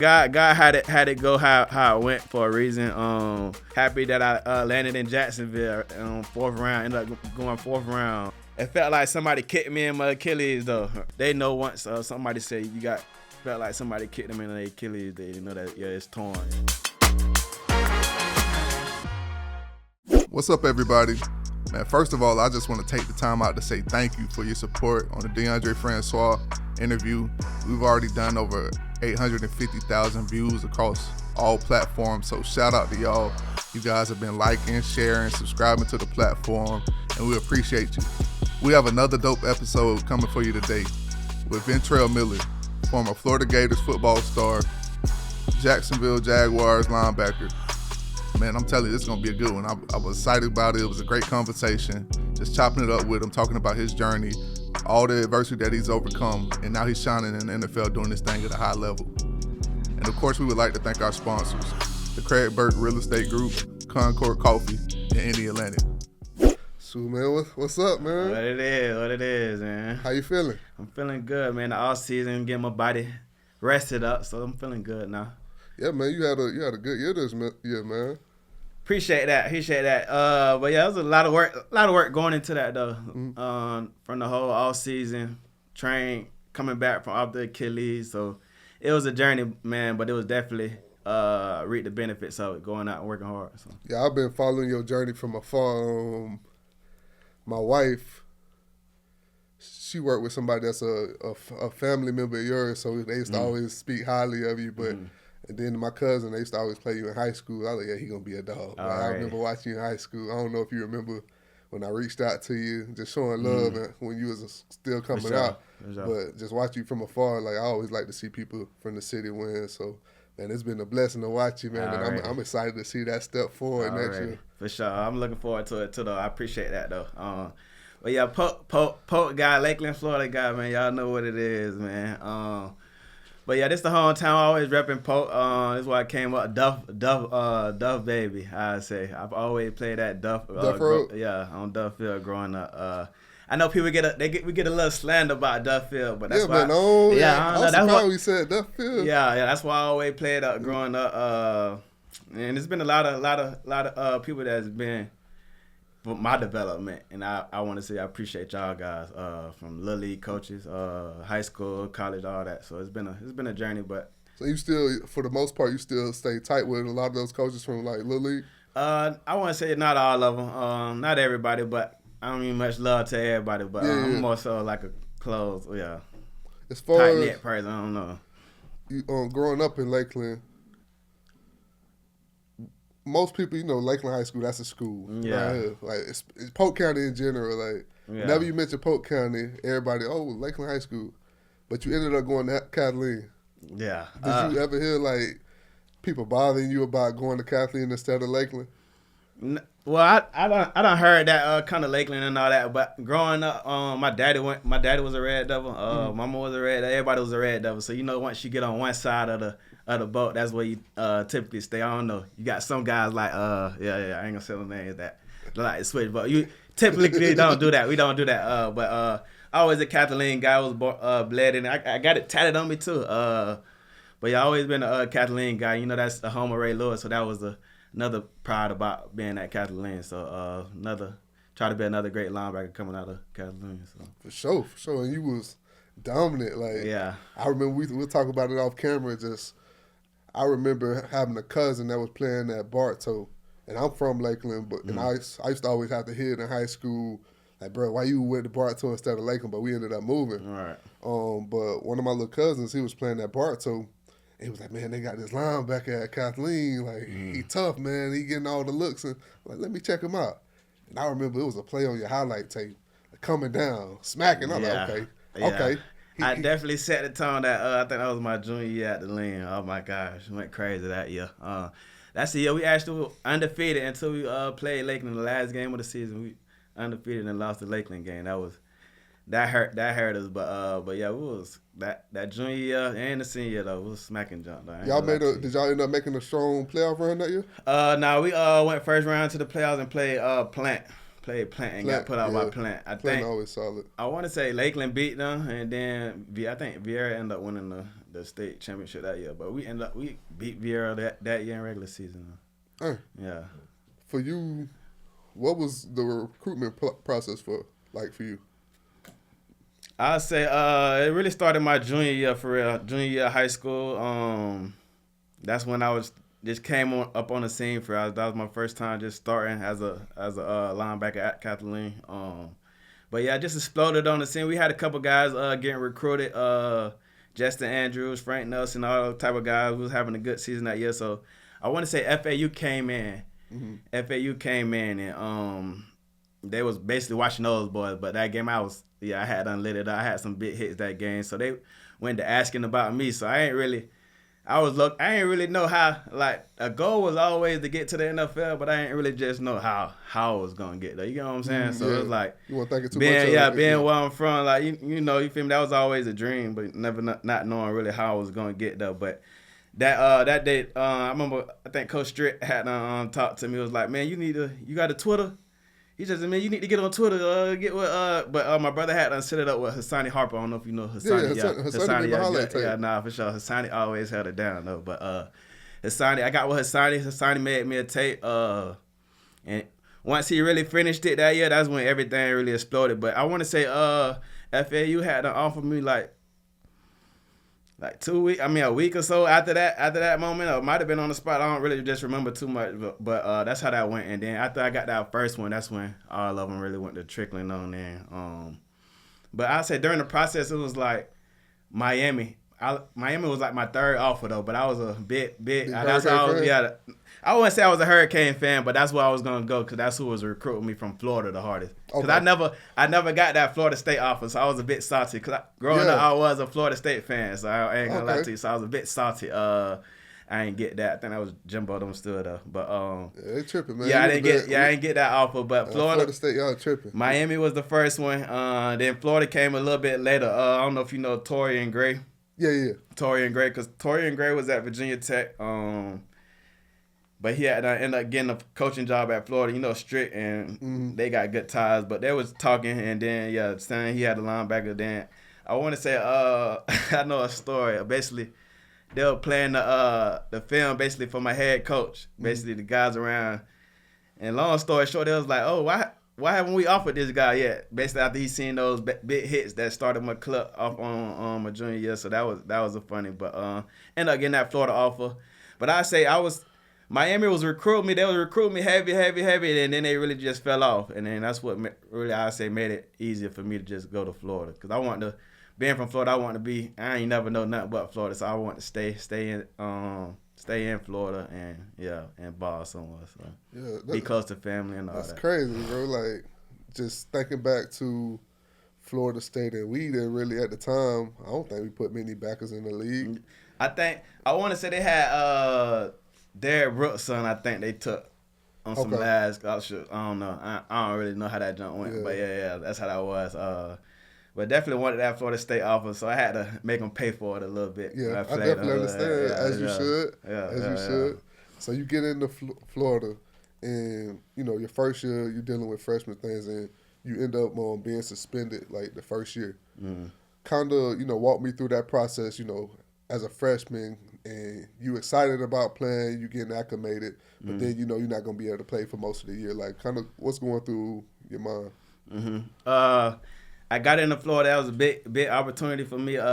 God had it go how it went for a reason. Happy that I landed in Jacksonville fourth round. Ended up going fourth round. It felt like somebody kicked me in my Achilles though. They know once somebody said felt like somebody kicked them in the Achilles. They know that it's torn. What's up, everybody? Man, first of all, I just want to take the time out to say thank you for your support on the DeAndre Francois interview. We've already done over 850,000 views across all platforms, so shout out to y'all. You guys have been liking, sharing, subscribing to the platform, and we appreciate you. We have another dope episode coming for you today with Ventrell Miller, former Florida Gators football star, Jacksonville Jaguars linebacker. Man, I'm telling you, this is going to be a good one. I was excited about it. It was a great conversation. Just chopping it up with him, talking about his journey, all the adversity that he's overcome, and now he's shining in the NFL doing this thing at a high level. And of course, we would like to thank our sponsors, the Craig Burke Real Estate Group, Concord Coffee, and Indy Atlantic. So, man, what's up, man? What it is, man. How you feeling? I'm feeling good, man. The off season, getting my body rested up, so I'm feeling good now. Yeah, man, you had a good year this year, man. Appreciate that. But yeah, it was a lot of work going into that though. From the whole off season, coming back from off the Achilles. So it was a journey, man. But it was definitely reap the benefits of it, going out and working hard. So. Yeah, I've been following your journey from afar. My wife, she worked with somebody that's a family member of yours, so they used to always speak highly of you, but. And then my cousin, they used to always play you in high school. I was like, yeah, he going to be a dog. Like, I remember watching you in high school. I don't know if you remember when I reached out to you, just showing love when you was still coming out. But just watch you from afar, like I always like to see people from the city win. So, man, it's been a blessing to watch you, man. And I'm excited to see that step forward next year. For sure. I'm looking forward to it, too, though. I appreciate that, though. But, yeah, Polk guy, Lakeland, Florida guy, man, y'all know what it is, man. But yeah, this the hometown. Always repping Polk. This is why I came up. Duff baby. I say I've always played that Duff. Road. On Duff Field growing up. I know people we get a little slander about Duff Field, but that's why. I'm surprised we said Duff Field. Yeah, that's why I always played up growing up. And there's been a lot of people that's been for my development, and I want to say I appreciate y'all guys from little league coaches, high school, college, all that. So it's been a journey, but so you still, for the most part, you still stay tight with a lot of those coaches from like little league. I want to say not all of them, not everybody, but I don't mean much love to everybody, but I'm more so like a close, as far tight knit person. I don't know. You growing up in Lakeland. Most people, Lakeland High School, that's a school. Yeah. Right here. Like, it's Polk County in general. Like, whenever you mention Polk County, everybody, Lakeland High School. But you ended up going to Kathleen. Yeah. Did you ever hear, like, people bothering you about going to Kathleen instead of Lakeland? Well, I done heard that kind of Lakeland and all that, but growing up, my daddy was a Red Devil. Mama was a Red Devil. Everybody was a Red Devil. So, once you get on one side of the boat, that's where you typically stay. I don't know. You got some guys like, I ain't gonna say the names that like to switch, but you typically don't do that. We don't do that. But I always a Kathleen guy. I was bled in. I got it tatted on me too. But I always been a Kathleen guy. That's the home of Ray Lewis, so that was another pride about being at Kathleen. So try to be another great linebacker coming out of Kathleen. So. For sure. And you was dominant. Like, I remember we'll talk about it off camera. I remember having a cousin that was playing at Bartow, and I'm from Lakeland, and I used to always have to hear it in high school, like, bro, why you went to Bartow instead of Lakeland? But we ended up moving. All right. But one of my little cousins, he was playing at Bartow, and he was like, man, they got this linebacker at Kathleen, like, he tough, man, he getting all the looks, and I'm like, let me check him out. And I remember it was a play on your highlight tape, coming down, smacking. I'm like, okay. I definitely set the tone that I think that was my junior year at the Lean. Oh my gosh, went crazy that year. That's the year we actually were undefeated until we played Lakeland the last game of the season. We undefeated and lost the Lakeland game. That hurt us. But yeah, we was that junior year and the senior year though. We was smacking junk though. Did y'all end up making a strong playoff run that year? No, we went first round to the playoffs and played Plant. Played Plant and got put out by Plant. I Plant think always solid. I want to say Lakeland beat them, and then I think Vieira ended up winning the state championship that year. But we beat Vieira that year in regular season. Yeah. For you, what was the recruitment process for you? I'd say it really started my junior year for real. Junior year of high school. That's when I just came up on the scene for us. That was my first time just starting as a linebacker at Kathleen. But yeah, I just exploded on the scene. We had a couple guys getting recruited. Justin Andrews, Frank Nelson, all those type of guys. We was having a good season that year. So I want to say FAU came in. FAU came in and they was basically watching those boys. But that game I had unlit. I had some big hits that game. So they went to asking about me. So I ain't really know how, like, a goal was always to get to the NFL, but I ain't really just know how I was going to get there. You know what I'm saying? So it was like, you weren't thinking too much being where I'm from, like, you know, you feel me? That was always a dream, but never not knowing really how I was going to get there. But that day, I remember, I think Coach Strick had talked to me. It was like, man, you got a Twitter? He said, man, you need to get on Twitter, get with, but my brother had set it up with Hassani Harper. I don't know if you know Hassani. Hassani, nah, for sure. Hassani always held it down, though. But Hassani, I got with Hassani. Hassani made me a tape. And once he really finished it that year, that's when everything really exploded. But I want to say FAU had to offer me, like 2 weeks, a week or so after that moment. It might have been on the spot. I don't really just remember too much, but that's how that went. And then after I got that first one, that's when all of them really went to trickling on in. But I said during the process, it was like Miami. Miami was like my third offer though, but I was a big. That's how I wouldn't say I was a Hurricane fan, but that's where I was gonna go because that's who was recruiting me from Florida the hardest. Because I never got that Florida State offer, so I was a bit salty. Because growing up, I was a Florida State fan, so I ain't gonna lie to you. So I was a bit salty. I ain't get that. I think that was Jimbo them still though. But they tripping, man. Yeah, I didn't get that offer. But Florida State, y'all tripping. Miami was the first one. Then Florida came a little bit later. I don't know if you know Torian Gray. Yeah. Torian Gray, because Torian Gray was at Virginia Tech. But he had ended up getting a coaching job at Florida, you know, strict, and they got good ties. But they was talking, and then, saying he had a linebacker. Then I want to say, I know a story. Basically, they were playing the film, basically, for my head coach, basically the guys around. And long story short, they was like, oh, why haven't we offered this guy yet? Basically, after he seen those big hits that started my club off on my junior year. So that was a funny. But ended up getting that Florida offer. But I say Miami was recruiting me. They was recruiting me heavy, and then they really just fell off. And then that's what really, I say, made it easier for me to just go to Florida. Because being from Florida, I ain't never know nothing but Florida. So I want to stay in Florida and ball somewhere. So be close to family and all that. That's crazy, bro. Like, just thinking back to Florida State, and we didn't really, at the time, I don't think we put many backers in the league. I want to say they had Derek Brooks' son, I think they took on some last scholarship. I don't know. I don't really know how that jump went. But that's how that was. But definitely wanted that Florida State offer, so I had to make them pay for it a little bit. Yeah, I definitely understand. As you should. So you get into Florida, and, you know, your first year, you're dealing with freshman things, and you end up being suspended, like, the first year. Kind of, you know, walk me through that process, you know, as a freshman, and you excited about playing, you getting acclimated, but then, you know, you're not going to be able to play for most of the year. Like, kind of what's going through your mind? I got into Florida. That was a big opportunity for me. It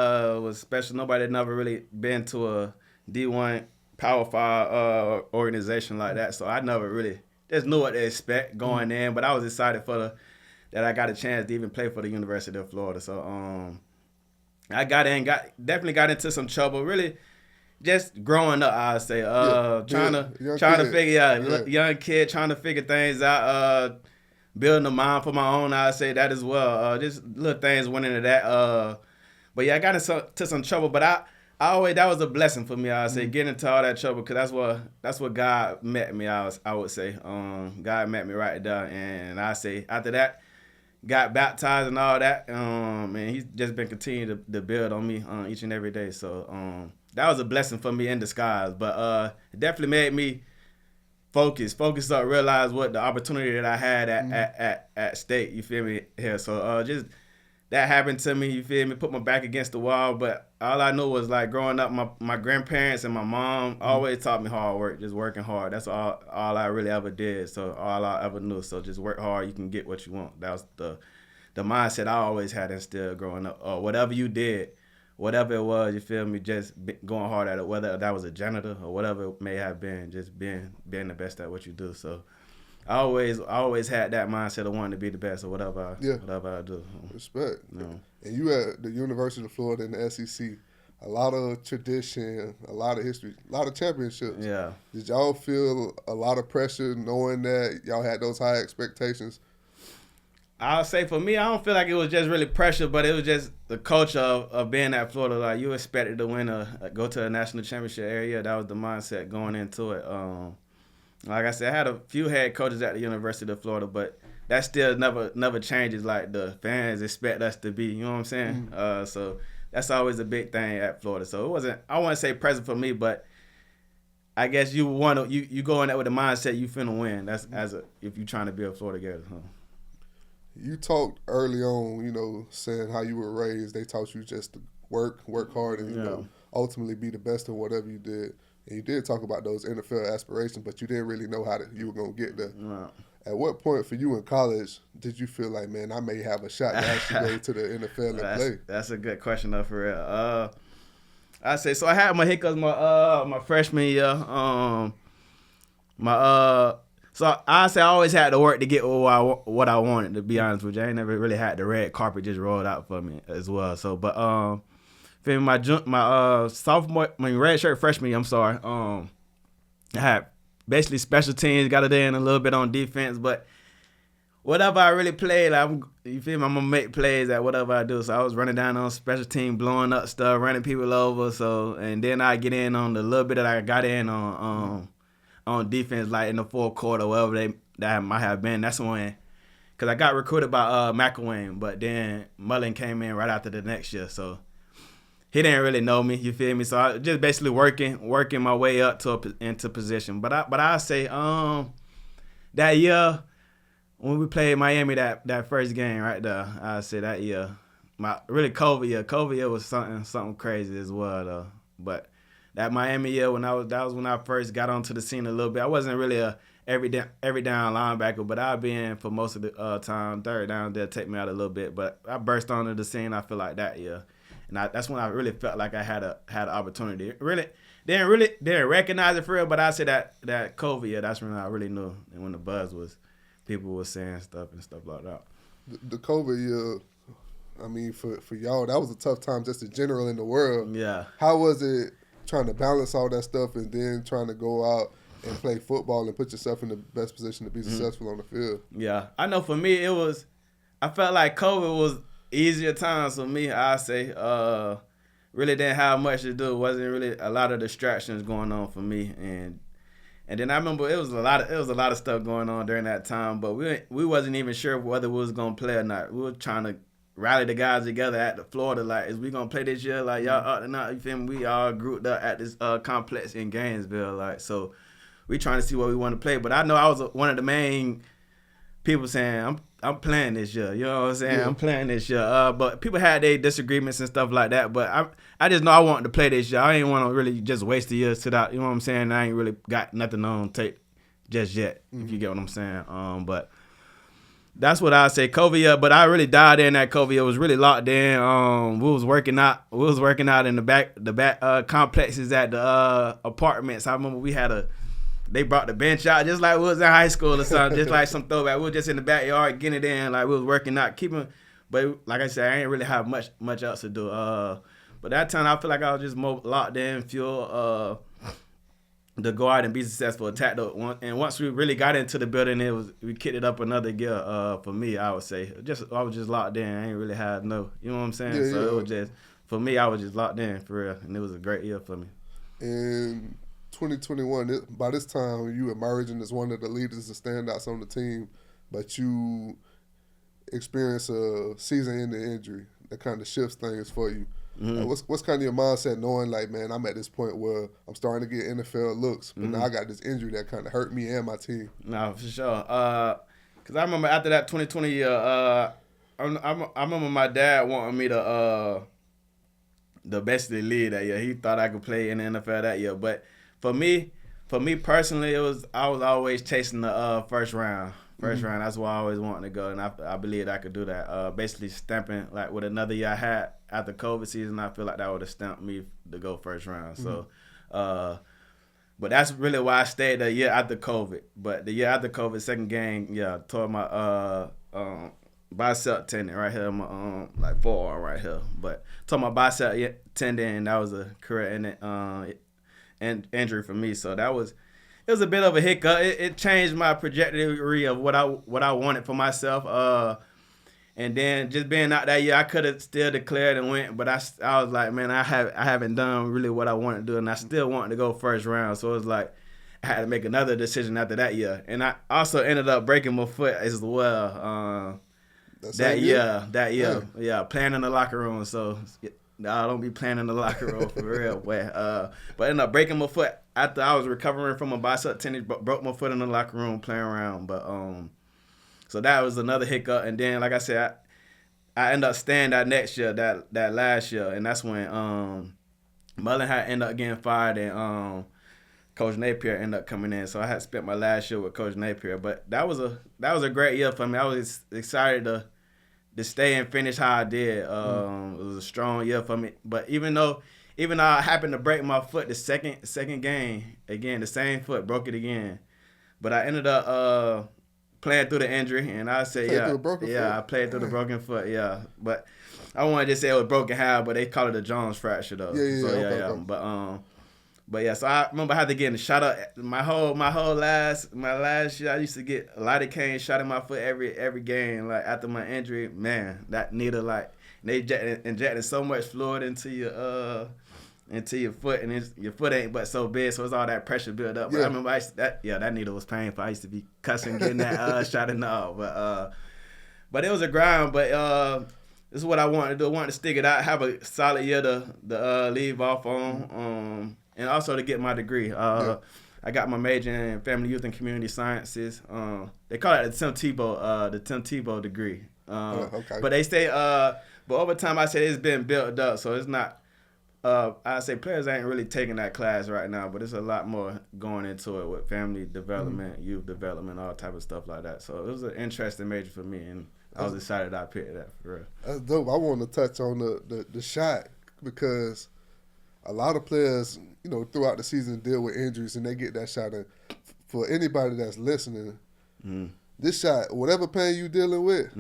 was special. Nobody had never really been to a D1 Power 5 organization like that, so I never really just knew what to expect going in, but I was excited that I got a chance to even play for the University of Florida. So I definitely got into some trouble. Really, just growing up, I'd say. Trying to figure young kid trying to figure things out. Building a mind for my own, I'd say that as well. Just little things went into that. But yeah, I got into some trouble. But I always, that was a blessing for me. I'd say getting into all that trouble, because that's what God met me. I would say God met me right there, and I say after that, got baptized and all that. And he's just been continuing to build on me each and every day. So that was a blessing for me in disguise. But it definitely made me focus up, realize what the opportunity that I had at State. You feel me here? So just that happened to me, you feel me, put my back against the wall. But all I knew was, like, growing up, my grandparents and my mom always taught me hard work, just working hard. That's all I really ever did. So all I ever knew. So just work hard, you can get what you want. That was the mindset I always had instilled growing up. Or whatever you did, whatever it was, you feel me, just going hard at it, whether that was a janitor or whatever it may have been, just being the best at what you do. So I always had that mindset of wanting to be the best or whatever I do. Respect. No. And you at the University of Florida in the SEC, a lot of tradition, a lot of history, a lot of championships. Yeah. Did y'all feel a lot of pressure knowing that y'all had those high expectations? I'll say for me, I don't feel like it was just really pressure, but it was just the culture of being at Florida. Like, you expected to win go to a national championship area. That was the mindset going into it. Like I said, I had a few head coaches at the University of Florida, but that still never changes. Like, the fans expect us to be, you know what I'm saying? So that's always a big thing at Florida. So it wasn't, I wouldn't say present for me, but I guess you go in there with the mindset you finna win. That's if you're trying to be a Florida Gator. You talked early on, saying how you were raised. They taught you just to work hard, and ultimately be the best in whatever you did. And you did talk about those NFL aspirations, but you didn't really know how you were gonna get there. Right. At what point for you in college did you feel like, man, I may have a shot to actually go to the NFL and play? That's a good question, though, for real. I say so. I had my hiccups my freshman year. So I say I always had to work to get what I wanted. To be honest with you, I ain't never really had the red carpet just rolled out for me as well. So, but for my red shirt freshman year, I'm sorry. I had basically special teams, got it in a little bit on defense, but whatever I really played, you feel me? I'm gonna make plays at whatever I do. So I was running down on special team, blowing up stuff, running people over. So, and then I get in on the little bit that I got in on defense, like in the fourth quarter, whatever that might have been. That's when, because I got recruited by McElwain, but then Mullen came in right after the next year, so he didn't really know me. You feel me? So I just basically working my way up into position. But I say that year when we played Miami that first game right there, I say that year, COVID year was something crazy as well though, but. That Miami year that was when I first got onto the scene a little bit. I wasn't really a every down linebacker, but I'd be in for most of the time. Third down, they'll take me out a little bit. But I burst onto the scene, I feel like, that year. And that's when I really felt like I had an opportunity. Didn't recognize it for real, but I say that COVID year, that's when I really knew. And when the buzz was, people were saying stuff and stuff like that. The COVID year, I mean, for y'all, that was a tough time just in general in the world. Yeah. How was it trying to balance all that stuff and then trying to go out and play football and put yourself in the best position to be successful on the field? Yeah. I know for me, I felt like COVID was easier times for me, I say. Really didn't have much to do. Wasn't really a lot of distractions going on for me. And then I remember it was a lot of stuff going on during that time, but we wasn't even sure whether we was going to play or not. We were trying to rally the guys together at the Florida, like, is we gonna play this year? Like, y'all up or not? You feel me? We all grouped up at this complex in Gainesville, like, so we trying to see what we want to play. But I know I was one of the main people saying I'm playing this year. You know what I'm saying? Yeah. I'm playing this year. But people had their disagreements and stuff like that. But I just know I wanted to play this year. I ain't want to really just waste the year, sit out. You know what I'm saying? I ain't really got nothing on tape just yet. If you get what I'm saying. But that's what I say, COVID year. But I really died in that COVID year. It was really locked in. We was working out in the back complexes at the apartments. I remember they brought the bench out just like we was in high school or something, just like some throwback. We was just in the backyard getting it in, like we was working out, but like I said, I ain't really have much else to do. But that time I feel like I was just more locked in, fuel to go out and be successful, attack the one. And once we really got into the building, we kicked it up another gear. For me, I would say, I was just locked in. I ain't really had you know what I'm saying. Yeah, so yeah. it was just, for me, I was just locked in for real, and it was a great year for me. In 2021, by this time you emerging as one of the leaders and standouts on the team, but you experience a season-ending injury that kind of shifts things for you. Mm-hmm. What's kind of your mindset knowing, like, man, I'm at this point where I'm starting to get NFL looks, but now I got this injury that kind of hurt me and my team? No, for sure. Because I remember after that 2020 year, I remember my dad wanting me to basically lead that year. He thought I could play in the NFL that year, but for me personally, I was always chasing the first round. First round, that's where I always wanted to go, and I believed I could do that. Basically stamping, like with another year I had after COVID season, I feel like that would have stamped me to go first round. So, but that's really why I stayed the year after COVID. But the year after COVID, second game, tore my bicep tendon right here, my like forearm right here. But tore my bicep tendon, and that was a career injury for me. So it was a bit of a hiccup. It changed my trajectory of what I wanted for myself. And then just being out that year, I could have still declared and went, but I was like, man, I haven't done really what I wanted to do, and I still wanted to go first round. So it was like I had to make another decision after that year, and I also ended up breaking my foot as well. That year, playing in the locker room. So I don't be playing in the locker room for real. But ended up breaking my foot after I was recovering from a bicep tendon. Broke my foot in the locker room playing around. But so that was another hiccup. And then, like I said, I ended up staying that next year, that last year, and that's when Mullen had ended up getting fired, and Coach Napier ended up coming in. So I had spent my last year with Coach Napier. But that was a great year for me. I was excited to stay and finish how I did. It was a strong year for me. But even though I happened to break my foot the second game, again, the same foot, broke it again. But I ended up playing through the injury, and I said, I played through the broken foot, But I wanted to say it was broken how, but they call it a Jones fracture though. So I remember I had to get in the shot up. My last year, I used to get a lidocaine shot in my foot every game. Like after my injury, man, that needle, like they injected so much fluid into your foot, and your foot ain't but so big, so it's all that pressure built up. But I remember that needle was painful. I used to be cussing getting that shot and all. But it was a grind. But this is what I wanted to do. I wanted to stick it out, have a solid year to leave off on, and also to get my degree. I got my major in family, youth, and community sciences. They call it the Tim Tebow degree. Okay. But they say, but over time, I said it's been built up, so it's not. I say players ain't really taking that class right now, but it's a lot more going into it with family development, youth development, all type of stuff like that. So it was an interesting major for me, and I was excited I picked that for real. That's dope. I want to touch on the shot, because a lot of players, throughout the season deal with injuries, and they get that shot. And for anybody that's listening, this shot, whatever pain you dealing with,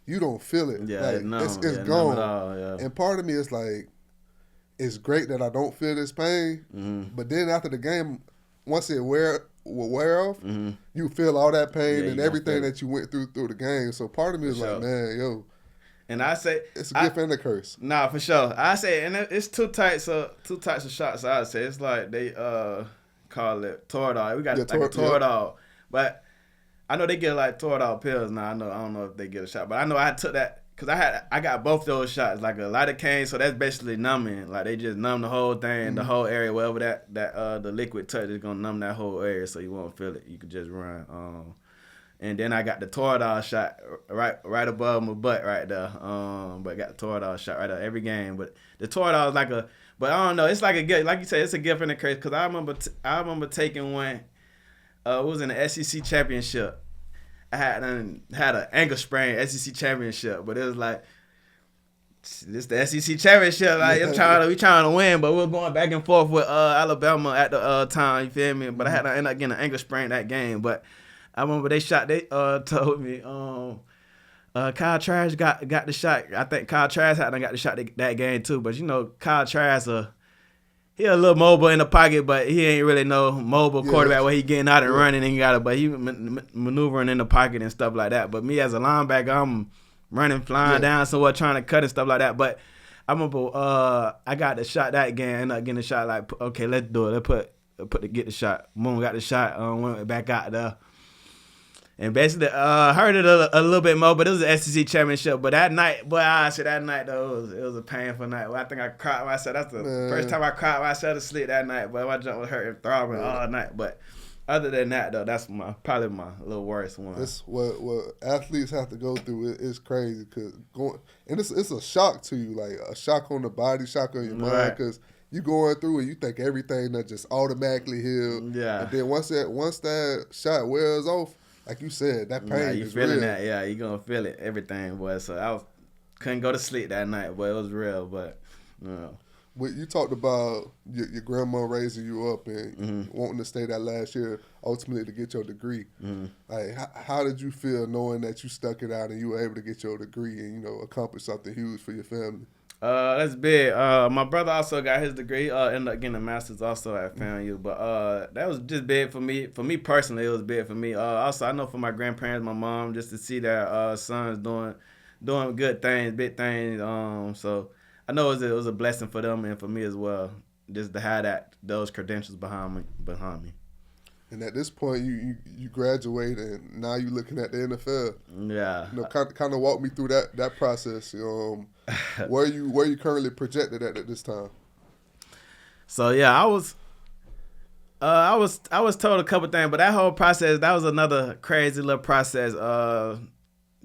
you don't feel it. Yeah, it's gone. At all, yeah. And part of me is like, it's great that I don't feel this pain, but then after the game, once it wear off, you feel all that pain and everything that you went through the game. So part of me is like, man, yo. And I say it's a gift and a curse. Nah, for sure. I say, and it's two types of shots. I would say it's like they call it Toradol. We got like a Toradol, but I know they get like Toradol pills now. I don't know if they get a shot, but I know I took that. Cause I got both those shots, like a lidocaine, so that's basically numbing. Like they just numb the whole thing, the whole area, wherever that the liquid touch is gonna numb that whole area, so you won't feel it. You could just run. And then I got the Toradol shot right above my butt right there. But I got the Toradol shot right there every game. But the Toradol is but I don't know. It's like a gift, like you said, it's a gift and a curse. Cause I remember taking one. It was in the SEC championship. I had an ankle sprain SEC championship, but it was like this the SEC championship. Like we trying to win, but we were going back and forth with Alabama at the time. You feel me? But I had to end up getting an ankle sprain that game. But I remember they told me Kyle Trask got the shot. I think Kyle Trask had got the shot that game too. But Kyle Trask he a little mobile in the pocket, but he ain't really no mobile quarterback where he getting out and running and but he maneuvering in the pocket and stuff like that. But me as a linebacker, I'm running, flying down somewhere, trying to cut and stuff like that. But I remember I got the shot that game, ended up getting the shot like, okay, let's do it. Let's get the shot. Boom, got the shot, went back out there. And basically, heard it a little bit more, but it was an SEC championship. But that night, though, it was a painful night. Well, I think I cried myself. That's the first time I cried myself to sleep that night. But my jump was hurting, throbbing all night. But other than that though, that's probably my little worst one. That's what athletes have to go through. It's crazy because it's a shock to you, like a shock on the body, shock on your mind, because you going through and you think everything that just automatically healed. Yeah. And then once that shot wears off, like you said, that pain you is feeling real. that? Yeah, you gonna feel it, everything, boy. So couldn't go to sleep that night, but it was real. But You talked about your grandma raising you up and wanting to stay that last year, ultimately to get your degree. Like, how did you feel knowing that you stuck it out and you were able to get your degree and accomplish something huge for your family? That's big. My brother also got his degree. Ended up getting a master's also at FAMU. But that was just big for me. For me personally, it was big for me. Also, I know for my grandparents, my mom, just to see their sons doing good things, big things. So I know it was a blessing for them and for me as well, just to have those credentials behind me. And at this point, you graduate, and now you're looking at the NFL. Yeah. Kind of walk me through that process. Where you currently projected at this time? So yeah, I was told a couple things, but that whole process, that was another crazy little process.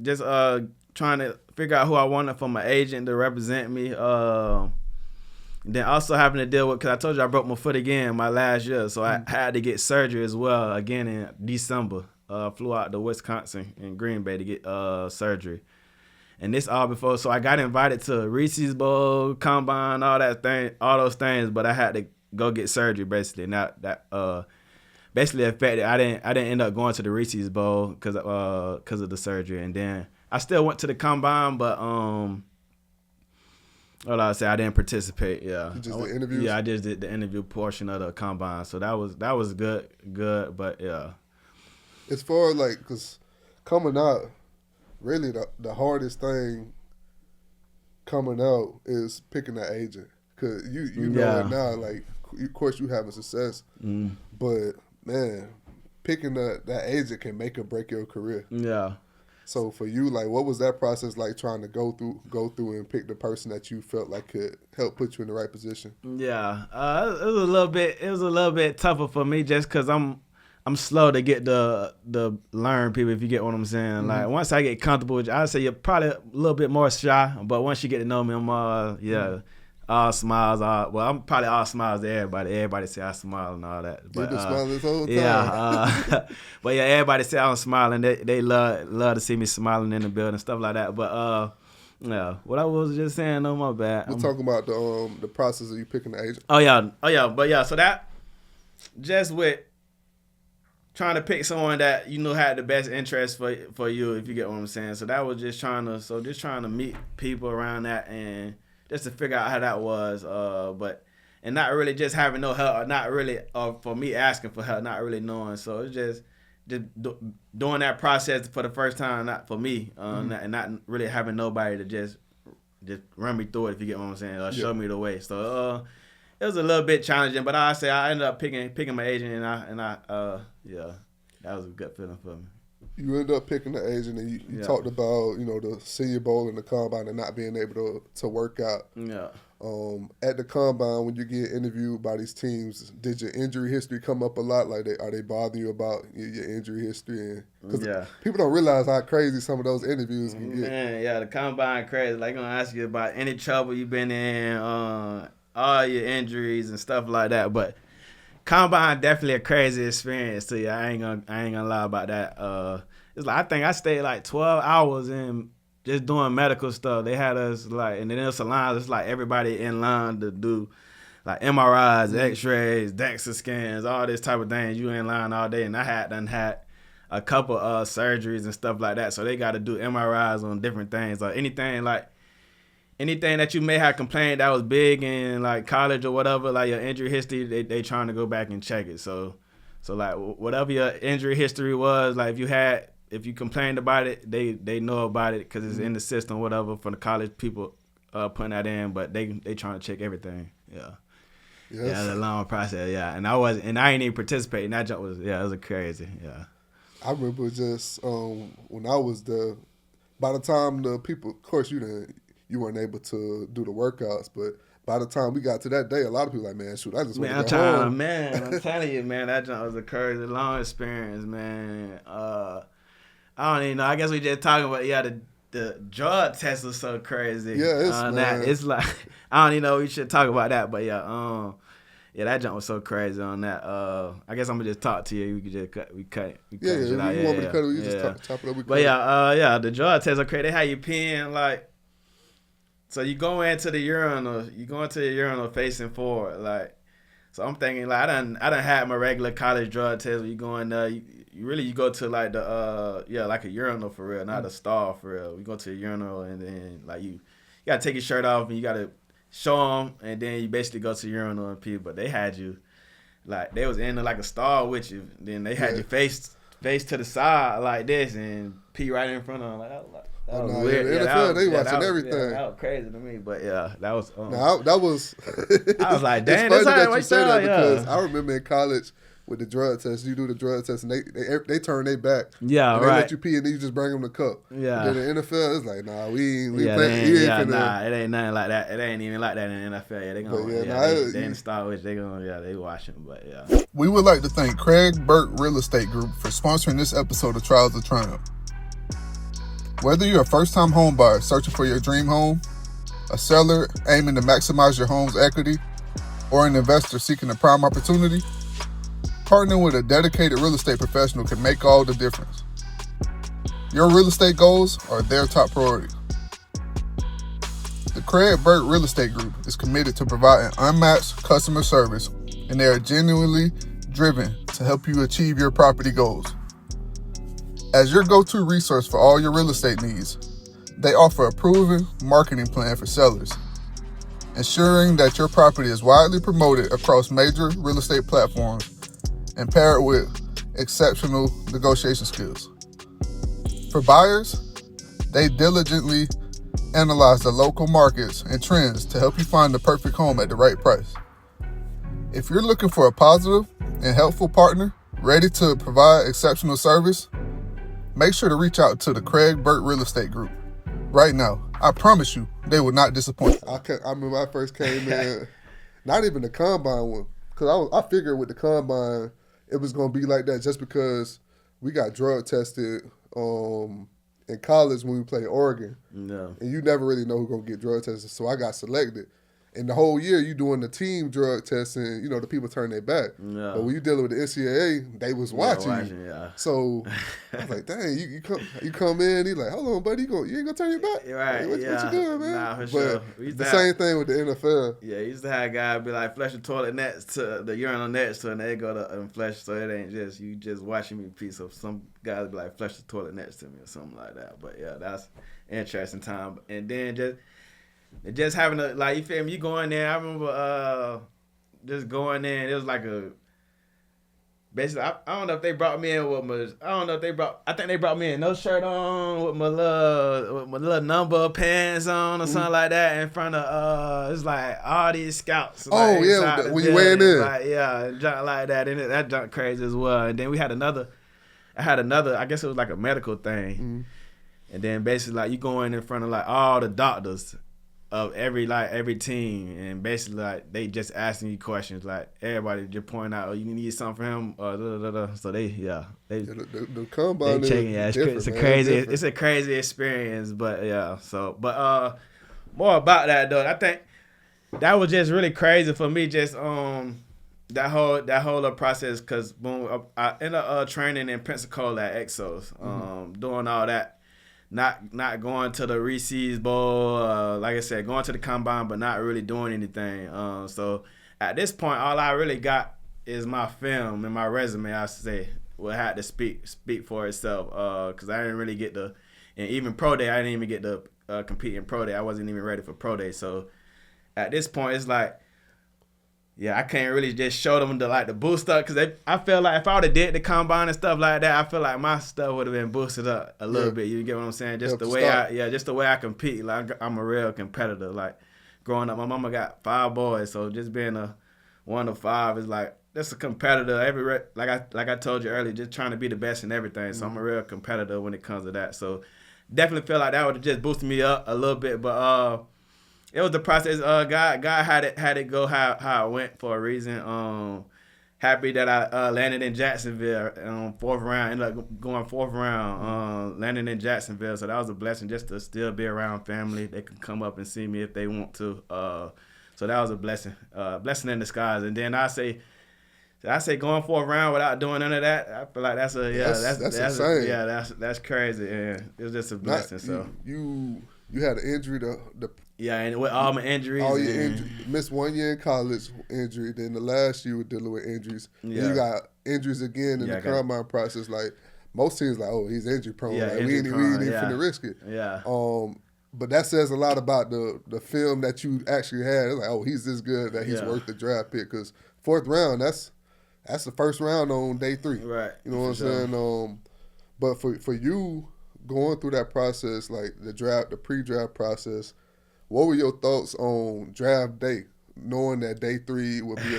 Just trying to figure out who I wanted for my agent to represent me. Then also having to deal with, because I told you I broke my foot again my last year, so I had to get surgery as well again in December. Flew out to Wisconsin in Green Bay to get surgery. And this all before, so I got invited to Reese's Bowl, Combine, all those things, but I had to go get surgery basically. And that basically affected. I didn't end up going to the Reese's Bowl because of the surgery. And then I still went to the Combine, but what I say, I didn't participate. Yeah, you just did interviews? Yeah, I just did the interview portion of the Combine, so that was good, but yeah. As far as like, because coming out, really the hardest thing coming out is picking that agent, because you know it now. Like, of course, you having success, but man, picking that agent can make or break your career. Yeah. So for you, like, what was that process like, trying to go through and pick the person that you felt like could help put you in the right position? Yeah, it was a little bit tougher for me just because I'm slow to get the learn people, if you get what I'm saying. Like, once I get comfortable with you, I'd say you're probably a little bit more shy, but once you get to know me, I'm all smiles. I'm probably all smiles to everybody. Everybody say I smile and all that. But, you've been smiling this whole time. Yeah, but yeah, everybody say I'm smiling. They love to see me smiling in the building, stuff like that. But yeah, what I was just saying, no, my bad. We're talking about the process of you picking the agent. Oh yeah, but yeah, so that just with trying to pick someone that had the best interest for you, if you get what I'm saying. So that was just trying to meet people around that and just to figure out how that was, and not really just having no help, or not really, for me asking for help, not really knowing. So it's just doing that process for the first time, not for me, and not really having nobody to just run me through it, if you get what I'm saying, or show me the way. So it was a little bit challenging, but I ended up picking my agent, and I that was a good feeling for me. You ended up picking the agent, and you talked about the Senior Bowl and the Combine and not being able to work out. Yeah. At the Combine, when you get interviewed by these teams, did your injury history come up a lot? Like, are they bothering you about your injury history? Because people don't realize how crazy some of those interviews can get. Man, yeah, the Combine crazy. Like, gonna ask you about any trouble you've been in, all your injuries and stuff like that. But Combine definitely a crazy experience to you. I ain't gonna lie about that. It's like, I think I stayed like 12 hours in just doing medical stuff. They had us like, and then there's a line. It's like everybody in line to do like MRIs, X-rays, DEXA scans, all this type of things. You in line all day, and I had a couple of surgeries and stuff like that. So they got to do MRIs on different things, or anything that you may have complained that was big in like college or whatever, like your injury history, they trying to go back and check it. So like whatever your injury history was, like if you complained about it, they know about it because it's in the system, whatever, for the college people putting that in, but they trying to check everything. Yeah. Yes. Yeah, the long process. Yeah, and I ain't even participating. That jump was it was crazy. Yeah. I remember just when I was there. By the time the people, of course, you weren't able to do the workouts, but by the time we got to that day, a lot of people like, man, shoot, I just want Man, to go home. I'm telling you, man, that jump was a crazy long experience, man. I don't even know. I guess we just talking about the drug test was so crazy. Yeah, it's like I don't even know. We should talk about that, but yeah, that jump was so crazy on that. I guess I'm gonna just talk to you. We could just cut. Yeah, if you want me to cut it, we just top it up. But yeah, the drug tests are crazy. They have you peeing like. So you go into the urinal facing forward, like. So I'm thinking like I done had my regular college drug test. Where you go in there, you go to like the like a urinal for real, not a stall for real. We go to a urinal and then like you gotta take your shirt off and you gotta show them, and then you basically go to the urinal and pee. But they had you like they was in like a stall with you. Then they had you face to the side like this and pee right in front of them. Like that was weird. The NFL, they watching everything. Yeah, that was crazy to me, but yeah, that was. That was. I was like, damn, it's funny that's that you say that because I remember in college with the drug test, you do the drug test and they turn their back. Yeah, and they right. let you pee and then you just bring them the cup. Yeah. And then the NFL, it's like, nah, we ain't it ain't nothing like that. It ain't even like that in the NFL. Yeah, they gonna they in the start with they watching, but yeah. We would like to thank Craig Burt Real Estate Group for sponsoring this episode of Trials of Triumph. Whether you're a first-time home buyer searching for your dream home, a seller aiming to maximize your home's equity, or an investor seeking a prime opportunity, partnering with a dedicated real estate professional can make all the difference. Your real estate goals are their top priority. The Craig Burt Real Estate Group is committed to providing unmatched customer service, and they are genuinely driven to help you achieve your property goals. As your go-to resource for all your real estate needs, they offer a proven marketing plan for sellers, ensuring that your property is widely promoted across major real estate platforms and paired with exceptional negotiation skills. For buyers, they diligently analyze the local markets and trends to help you find the perfect home at the right price. If you're looking for a positive and helpful partner ready to provide exceptional service, make sure to reach out to the Craig Burt Real Estate Group right now. I promise you, they will not disappoint. I remember I first came in, not even the combine one, because I figured with the combine it was gonna be like that just because we got drug tested in college when we played Oregon. No. And you never really know who's gonna get drug tested, so I got selected. And the whole year you doing the team drug testing, the people turn their back. No. But when you dealing with the NCAA, they was watching you. Yeah. So I was like, dang, you come in, he's like, hold on, buddy, you ain't gonna turn your back? Right, what you doing, man? Nah, for but sure. The same thing with the NFL. Yeah, you used to have guys be like, flush the toilet next to the urinal next to, and they go to and flush, so it ain't just you just watching me pee. So some guys be like, flush the toilet next to me or something like that. But yeah, that's interesting time. And then just having a, like, you feel me, you go in there, I remember just going in, it was like basically, I don't know if they brought me in with I think they brought me in no shirt on, with my little number pants on or something like that in front of, it's like all these scouts. Oh, like, yeah, when you wearing in. Like, yeah, junk like that, and that junk crazy as well. And then I had another, I guess it was like a medical thing. Mm-hmm. And then basically, like, you go in front of like all the doctors of every team, and basically like they just asking you questions, like everybody just pointing out, oh, you need something for him, so the combine they checking. Yeah, it's a crazy experience, but yeah. So, but more about that though, I think that was just really crazy for me, just that whole process, because boom, I ended up training in Pensacola at Exos, doing all that. Not going to the Reese's Bowl, like I said, going to the combine, but not really doing anything. So at this point, all I really got is my film and my resume. I say will have to speak for itself. Because I didn't really get and even pro day, I didn't even get to compete in pro day. I wasn't even ready for pro day. So at this point, it's like, yeah, I can't really just show them the boost up, because I feel like if I would have did the combine and stuff like that, I feel like my stuff would have been boosted up a little bit. You get what I'm saying? Just the way I compete. Like, I'm a real competitor. Like, growing up, my mama got 5 boys, so just being a one of 5 is like, that's a competitor. Like I told you earlier, just trying to be the best in everything. So I'm a real competitor when it comes to that. So definitely feel like that would have just boosted me up a little bit. But It was the process. God had it go how it went for a reason. Happy that I landed in Jacksonville, fourth round. Ended up going fourth round, landing in Jacksonville. So that was a blessing just to still be around family. They can come up and see me if they want to. So that was a blessing, blessing in disguise. And then I say going fourth round without doing none of that. I feel like that's insane. That's crazy. And it was just a blessing. You had an injury and with all my injuries. All your injuries. Missed 1 year in college injury. Then the last year you were dealing with injuries. Yeah. Then you got injuries again in the combine process. Like most teams, like, oh, he's injury prone. Yeah, like, we ain't even finna risk it. Yeah. But that says a lot about the film that you actually had. It's like, oh, he's this good that he's worth the draft pick. Because fourth round, that's the first round on day 3. Right. You know what I'm saying? But for you going through that process, like the pre-draft process, what were your thoughts on draft day, knowing that day 3 would be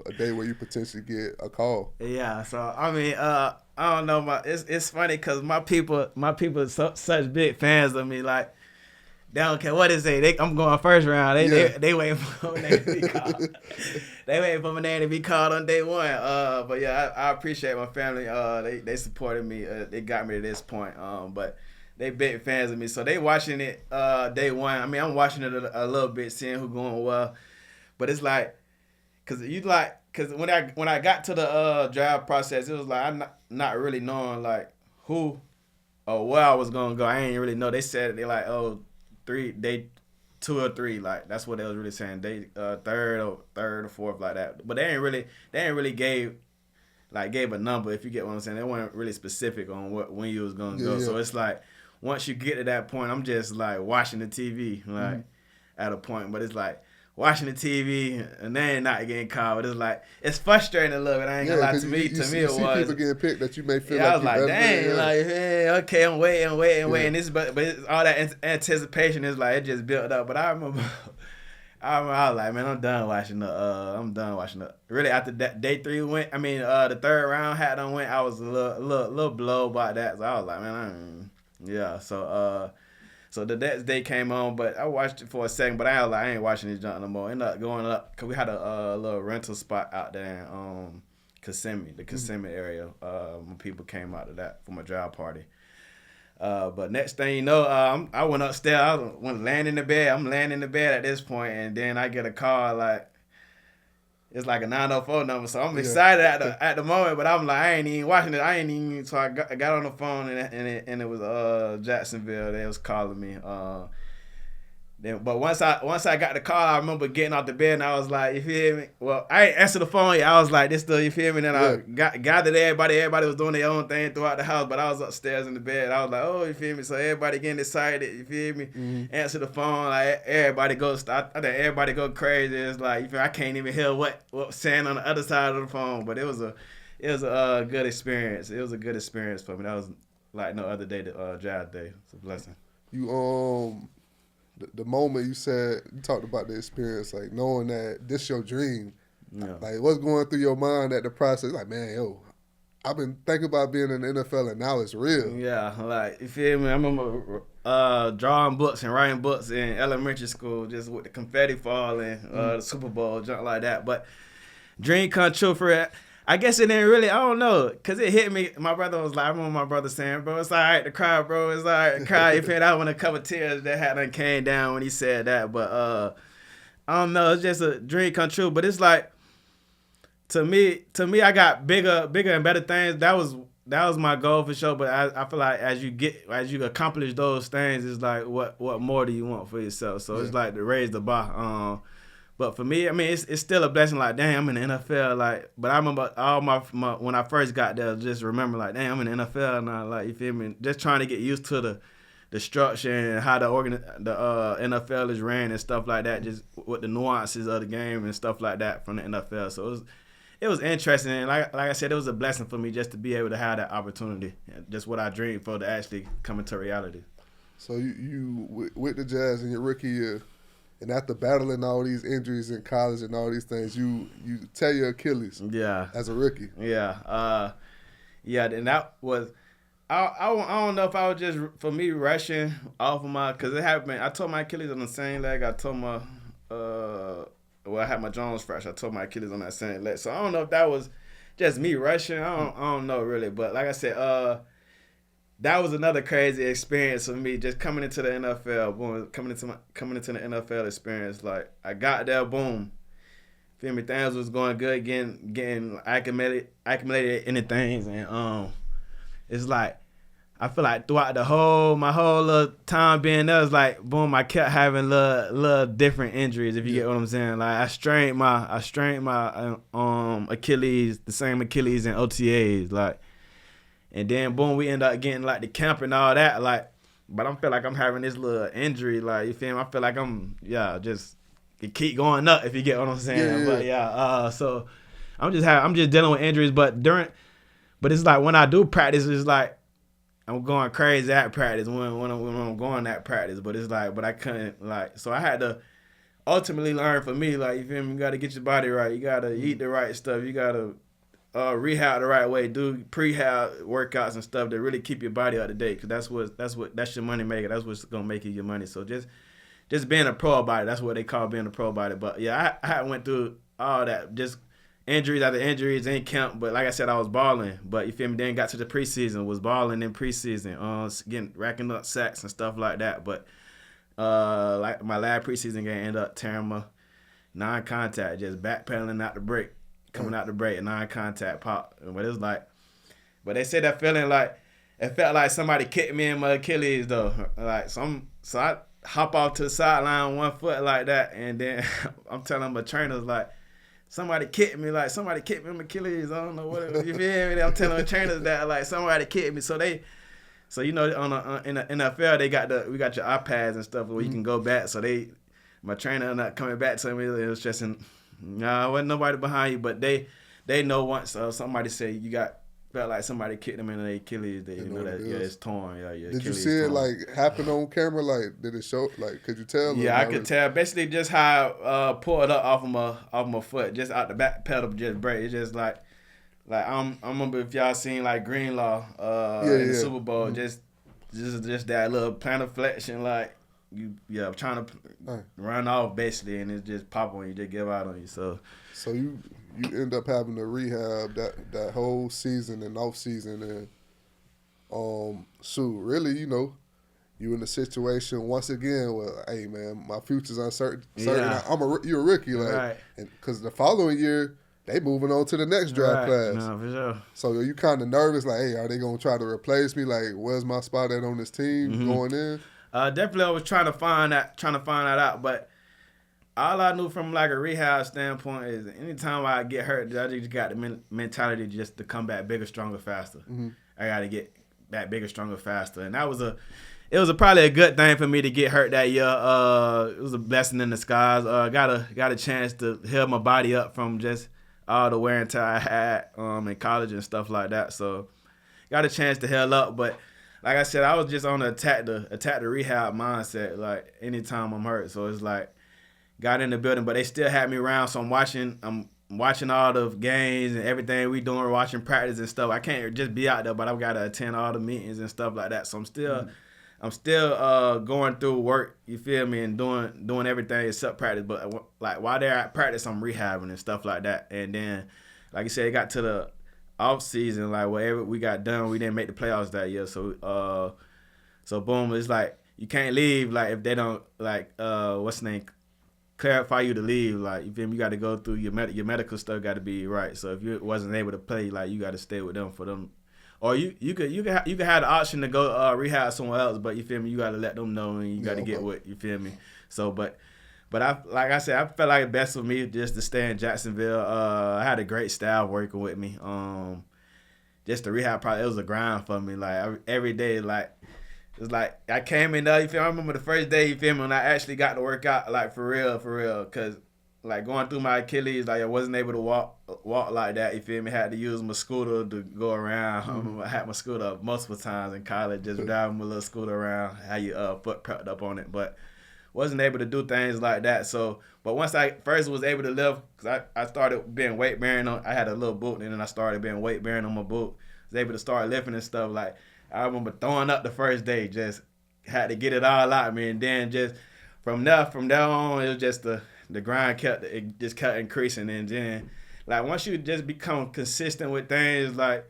a day where you potentially get a call? Yeah. So I mean, I don't know. It's funny because my people are such big fans of me. Like, they don't care what it say. I'm going first round. They waiting for my name to be called. They waiting for my name to be called on day 1. But yeah, I appreciate my family. They supported me. They got me to this point. But they big fans of me, so they watching it day 1. I mean, I'm watching it a little bit, seeing who going well. But it's like, cause when I got to the draft process, it was like I'm not really knowing like who or where I was gonna go. I ain't really know. They said they like day 2 or 3, like that's what they was really saying. They third or fourth, like that. But they ain't really gave a number, if you get what I'm saying. They weren't really specific on when you was gonna go. So it's like once you get to that point, I'm just like watching the TV, like at a point. But it's like watching the TV and then not getting called. But it's like it's frustrating a little bit. I ain't gonna lie. To me, it was. You see people getting picked that you may feel like I was like, dang, like, hey, okay, I'm waiting. This, but it's all that anticipation is like it just built up. But I remember I was like, man, I'm done watching the. Really, after that day 3 went, I mean, the third round had done went. I was a little blow about that. So I was like, man, So the next day came on, but I watched it for a second. But I ain't watching this junk no more. Ended up going up because we had a little rental spot out there in Kissimmee, the Kissimmee area. When people came out of that from a job party. But next thing you know, I went upstairs. I went laying in the bed. I'm laying in the bed at this point, and then I get a call like it's like a 904 number. So I'm excited at the moment, but I'm like I ain't even watching it. So I got on the phone and it was Jacksonville. They was calling me. But once I got the call, I remember getting out the bed and I was like, you feel me? Well, I ain't answered the phone yet. I was like, this still, you feel me? Then I gathered everybody. Everybody was doing their own thing throughout the house, but I was upstairs in the bed. I was like, oh, you feel me? So everybody getting excited, you feel me? Answer the phone, like everybody goes. I think everybody go crazy. It's like, you feel me? I can't even hear what was saying on the other side of the phone. But it was a good experience. It was a good experience for me. That was like no other day, the draft day. It's a blessing. You The moment you talked about the experience, like knowing that this your dream, like what's going through your mind at the process? Like, man, I've been thinking about being in the NFL and now it's real. Yeah, like, you feel me? I remember drawing books and writing books in elementary school just with the confetti falling, the Super Bowl, junk like that. But dream come true for it. I guess it didn't really, I don't know, because it hit me. My brother was like, I remember my brother saying, bro, it's all right to cry, bro. It's all right to cry. You feel that when a couple tears that hadn't came down when he said that. But I don't know, it's just a dream come true. But it's like, to me, I got bigger and better things. That was my goal for sure. But I feel like as you accomplish those things, it's like, what more do you want for yourself? So it's like to raise the bar. But for me, I mean, it's still a blessing. Like, damn, I'm in the NFL. Like, but I remember all my when I first got there, just remember like, damn, I'm in the NFL now. Like, you feel me? Just trying to get used to the structure and how the NFL is ran and stuff like that. Just with the nuances of the game and stuff like that from the NFL. So it was interesting. And like I said, it was a blessing for me just to be able to have that opportunity. Just what I dreamed for to actually come into reality. So you with the Jazz in your rookie year. And after battling all these injuries in college and all these things, you tear your Achilles. Yeah. As a rookie. Yeah. And that was I don't know if I was just for me rushing off of my because it happened. I tore my Achilles on the same leg. I tore my I had my Jones fracture. I tore my Achilles on that same leg. So I don't know if that was just me rushing. I don't know really. But like I said, that was another crazy experience for me just coming into the NFL. Boom, coming into the NFL experience. Like I got there, boom. Feel me? Things was going good, getting acclimated into things, and it's like I feel like throughout my whole little time being there, it's like boom, I kept having little different injuries. If you get what I'm saying, like I strained my Achilles, the same Achilles in OTAs, like, and then boom, we end up getting like the camp and all that, like, but I feel like I'm having this little injury, like you feel me? I feel like I'm just it keep going up if you get what I'm saying, but so I'm just dealing with injuries, but it's like when I do practice, it's like I'm going crazy at practice when I'm going at practice. But it's like, but I couldn't like, so I had to ultimately learn for me, like, you feel me? You got to get your body right. You got to eat the right stuff. You got to rehab the right way. Do prehab workouts and stuff that really keep your body up to date. Cause that's your money maker. That's what's gonna make you your money. So just being a pro about it. That's what they call being a pro about it. But yeah, I went through all that, just injuries after injuries in camp, but like I said, I was balling. But you feel me? Then got to the preseason, was balling in preseason, racking up sacks and stuff like that. But like my last preseason game, ended up tearing my non-contact, just backpedaling out the break, coming out the break, non-contact pop. But it was like, but they said that feeling like it felt like somebody kicked me in my Achilles though, like so I hop off to the sideline 1 foot like that, and then I'm telling my trainers like, somebody kicked me in my Achilles. I don't know what. You feel me? I'm telling the trainers that like somebody kicked me. So you know in the NFL we got your iPads and stuff where you can go back. So my trainer not coming back to me. It was just wasn't nobody behind you, but they know once somebody said felt like somebody kicked them in the Achilles. They know that it's torn. Yeah, did Achilles you see it like happen on camera? Like did it show? Like could you tell? Yeah, I could tell. Basically, just how I pulled up off my foot, just out the back pedal, just break. It's just like I remember if y'all seen like Greenlaw in the Super Bowl, just that little plantar flexion, like trying to run off basically, and it just pop on you, just give out on you. So you end up having to rehab that whole season and off season, and really, you in a situation once again where, hey man, my future's uncertain. Yeah. You're a rookie, like, right. Because the following year they moving on to the next draft class. No, for sure. So are you kind of nervous, like, hey, are they gonna try to replace me? Like, where's my spot at on this team going in? Definitely, I was trying to find that out, but all I knew from like a rehab standpoint is anytime I get hurt, I just got the mentality just to come back bigger, stronger, faster. I got to get back bigger, stronger, faster, and it was probably a good thing for me to get hurt that year. It was a blessing in disguise. Got a chance to heal my body up from just all the wear and tear I had in college and stuff like that. So got a chance to heal up, but like I said, I was just on the attack the rehab mindset. Like anytime I'm hurt, so it's like got in the building, but they still had me around. So I'm watching all the games and everything we doing, watching practice and stuff. I can't just be out there, but I've got to attend all the meetings and stuff like that. So I'm still going through work. You feel me, and doing everything except practice. But like while they're at practice, I'm rehabbing and stuff like that. And then, like you said, it got to the off season, like whatever we got done, we didn't make the playoffs that year. So boom, it's like you can't leave like if they don't like what's the name, clarify you to leave. Like you feel me, you got to go through your medical stuff got to be right. So if you wasn't able to play, like you got to stay with them for them, or you could have the option to go rehab somewhere else. But you feel me, you got to let them know and you got to get what you feel me. So but I, like I said, I felt like the best for me just to stay in Jacksonville. I had a great staff working with me. Just the rehab probably it was a grind for me. Like every day, like it was like I came in there. You feel me? I remember the first day. You feel me? When I actually got to work out, like for real, cause like going through my Achilles, like I wasn't able to walk like that. You feel me? Had to use my scooter to go around. I had my scooter multiple times in college, just driving my little scooter around. How you foot prepped up on it, but wasn't able to do things like that. So, but once I first was able to lift, because I started being weight bearing on, I had a little boot, and then I started being weight bearing on my boot. Was able to start lifting and stuff. Like I remember throwing up the first day, just had to get it all out of me, and then just from there on, it was just the grind just kept increasing, and then like once you just become consistent with things, like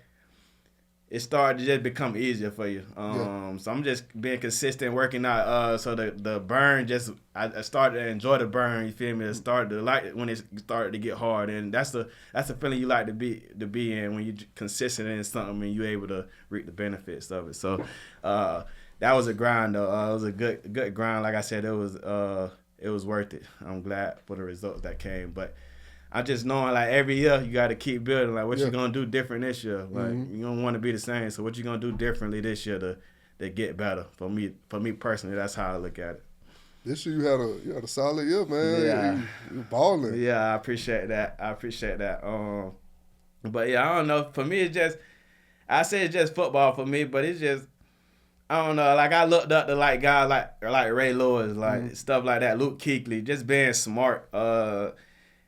it started to just become easier for you. So I'm just being consistent, working out. So the burn I started to enjoy the burn. You feel me? I started to like it when it started to get hard, and that's the feeling you like to be in when you're consistent in something and you're able to reap the benefits of it. So that was a grind though. It was a good grind. Like I said, it was worth it. I'm glad for the results that came, but I just knowing like every year you got to keep building. Like what you gonna do different this year? Like you don't want to be the same. So what you gonna do differently this year to get better? For me personally, that's how I look at it. This year you had a solid year, man. Yeah, you balling. Yeah, I appreciate that. But yeah, I don't know. For me, I say it's just football for me. But it's just I don't know. Like I looked up to like guys like Ray Lewis, like stuff like that. Luke Kuechly, just being smart.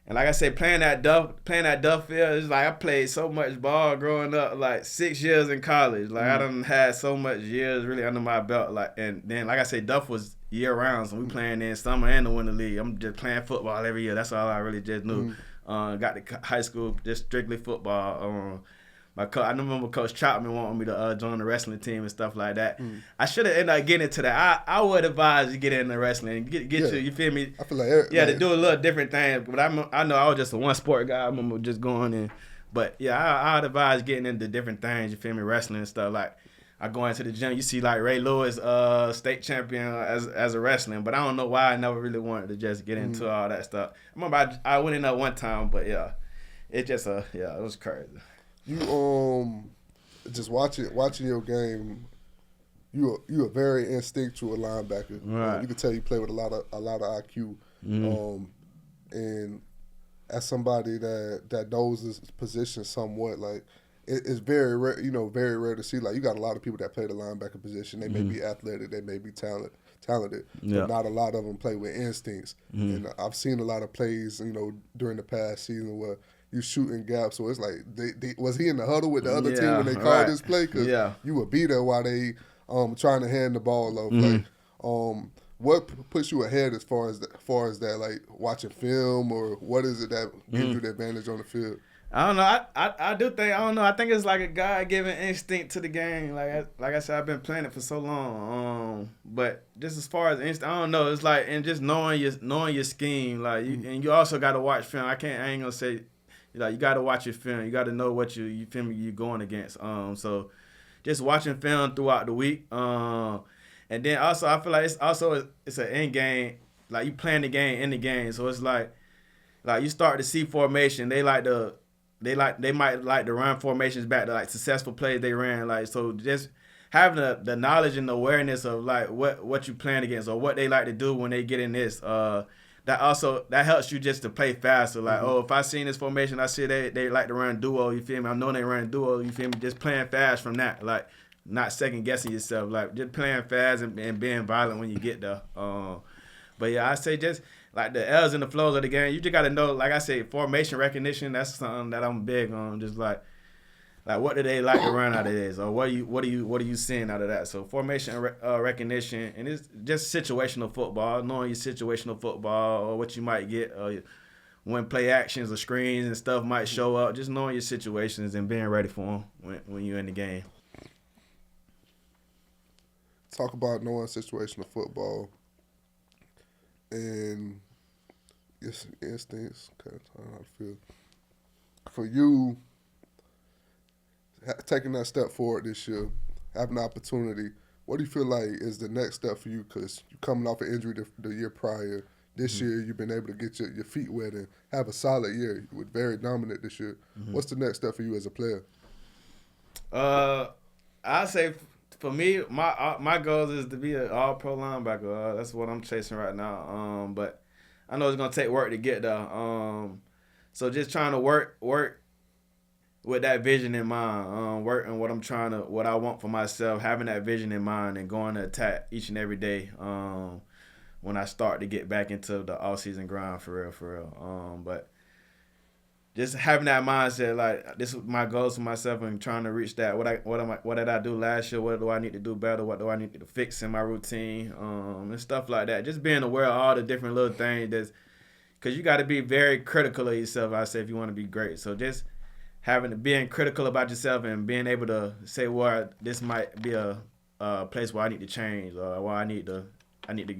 And like I said, playing that Duff field, it's like I played so much ball growing up, like 6 years in college. Like I done had so much years really under my belt. Like and then like I said, Duff was year round, so we playing in summer and the winter league. I'm just playing football every year. That's all I really just knew. Got to high school, just strictly football. I remember Coach Chapman wanting me to join the wrestling team and stuff like that. I should have ended up getting into that. I would advise you get into wrestling, get you feel me? I feel like to do a little different thing. But I know I was just a one sport guy. I remember just going in. But yeah, I'd advise getting into different things. You feel me? Wrestling and stuff. Like I go into the gym, you see like Ray Lewis, state champion as a wrestling. But I don't know why I never really wanted to just get into all that stuff. I remember I went in there one time, but yeah, it just it was crazy. You just watching your game, you a very instinctual linebacker. Right. You can tell you play with a lot of IQ. And as somebody that knows this position somewhat, like it's very rare, very rare to see. Like you got a lot of people that play the linebacker position. They may be athletic, they may be talented, but not a lot of them play with instincts. And I've seen a lot of plays, during the past season where you shooting gaps, so it's like, was he in the huddle with the other team when they called this play? Because you would be there while they trying to hand the ball off. Like, what puts you ahead as far as that, like watching film, or what is it that gives you the advantage on the field? I don't know. I do think I think it's like a God-given instinct to the game. Like I said, I've been playing it for so long. But just as far as instinct, I don't know. It's like and just knowing your scheme. Like and you also got to watch film. I ain't gonna say. Like you got to watch your film. You got to know what you feel me you're going against. So just watching film throughout the week. And then also I feel like it's an end game. Like you playing the game in the game. So it's like you start to see formation. They might like to run formations back to like successful plays they ran. Like so just having the knowledge and the awareness of like what you playing against or what they like to do when they get in this. That helps you just to play faster. Like, if I seen this formation, I see they like to run duo, you feel me? I know they run duo, you feel me? Just playing fast from that. Like, not second guessing yourself. Like, just playing fast and being violent when you get there. But yeah, I say just like the ebbs and the flows of the game, you just got to know, like I say, formation recognition, that's something that I'm big on. Just like what do they like to run out of this, or what are you seeing out of that? So formation recognition, and it's just situational football, knowing your situational football or what you might get when play actions or screens and stuff might show up. Just knowing your situations and being ready for them when you're in the game. Talk about knowing situational football and your instincts. Kind of how I feel for you. Taking that step forward this year, having an opportunity, what do you feel like is the next step for you? Because you're coming off an injury the year prior. This year, you've been able to get your feet wet and have a solid year. You were very dominant this year. What's the next step for you as a player? I say for me, my goal is to be an all-pro linebacker. That's what I'm chasing right now. But I know it's gonna take work to get there. So just trying to work with that vision in mind, working what I want for myself, having that vision in mind, and going to attack each and every day when I start to get back into the off-season grind for real. But just having that mindset, like this is my goals for myself and trying to reach that. What did I do last year? What do I need to do better? What do I need to fix in my routine? And stuff like that. Just being aware of all the different little things because you got to be very critical of yourself, I say, if you want to be great. So just being critical about yourself and being able to say, well, this might be a place where I need to change or where I need to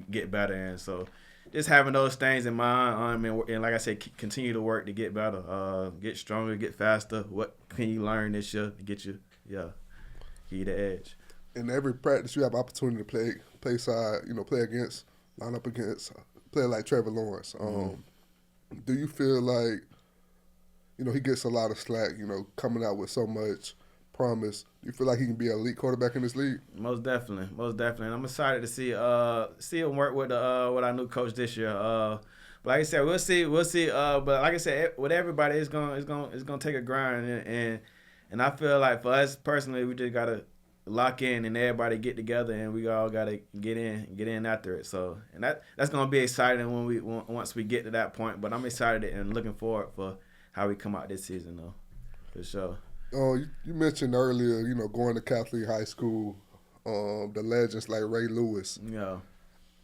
get better in. So just having those things in mind, and like I said, continue to work to get better, get stronger, get faster. What can you learn this year to get you the edge? In every practice, you have opportunity to play side, line up against a player like Trevor Lawrence. Do you feel like, he gets a lot of slack, coming out with so much promise? Do you feel like he can be an elite quarterback in this league? Most definitely. And I'm excited to see him work with our new coach this year. But like I said, we'll see. But like I said, with everybody, it's gonna take a grind, and I feel like for us personally, we just gotta lock in and everybody get together, and we all gotta get in after it. So, and that's gonna be exciting once we get to that point. But I'm excited and looking forward for how we come out this season, though, for sure. You mentioned earlier, going to Catholic high school, the legends like Ray Lewis,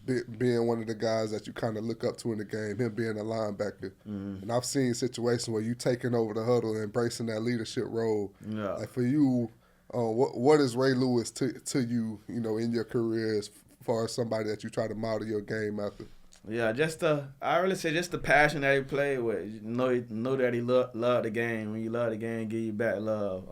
being one of the guys that you kind of look up to in the game, him being a linebacker. And I've seen situations where you taking over the huddle and embracing that leadership role. Yeah. Like for you, what is Ray Lewis to you, in your career as far as somebody that you try to model your game after? Yeah, I really say just the passion that he played with. You know that he loved the game. When you love the game, give you back love.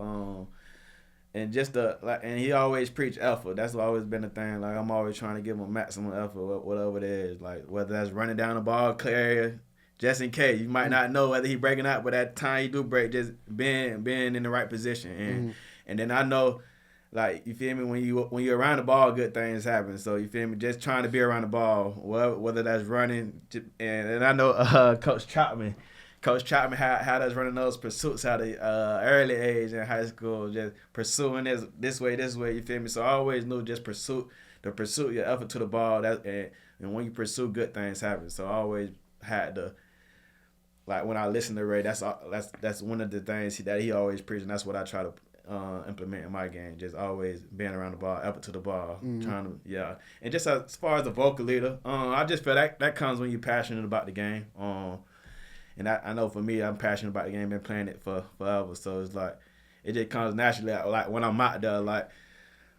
And just and he always preached effort. That's always been the thing. Like I'm always trying to give him maximum effort, whatever it is. Like whether that's running down the ball, clear area, just in case. You might not know whether he breaking out, but that time you do break, just being in the right position. And then I know. Like, you feel me, when you're around the ball, good things happen. So, you feel me, just trying to be around the ball, whether that's running. And I know Coach Chapman had us running those pursuits out of early age in high school, just pursuing this way, you feel me? So, I always knew just pursue your effort to the ball. And when you pursue, good things happen. So, I always had to, like, when I listen to Ray, that's one of the things that he always preached, and that's what I try to implement in my game. Just always being around the ball, effort to the ball, trying to, and just as far as the vocal leader, I just feel that comes when you're passionate about the game. And I know for me, I'm passionate about the game, been playing it for forever. So it's like it just comes naturally. Like when I'm out there, like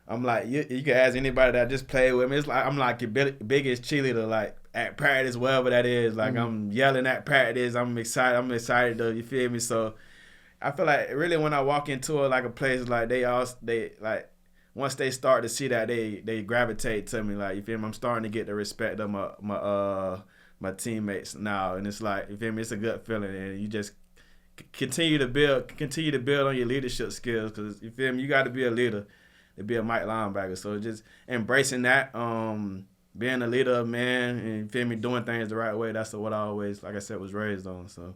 I'm like you can ask anybody that just played with me. It's like I'm like your biggest cheerleader, like at practice, wherever that is. Like I'm yelling at practice. I'm excited though. You feel me? So I feel like really when I walk into like a place, like they like once they start to see that, they gravitate to me. Like, you feel me? I'm starting to get the respect of my teammates now, and it's like, you feel me? It's a good feeling, and you just continue to build on your leadership skills, because you feel me? You got to be a leader to be a Mike linebacker. So just embracing that, being a leader, man, and you feel me, doing things the right way. That's what I always, like I said, was raised on. So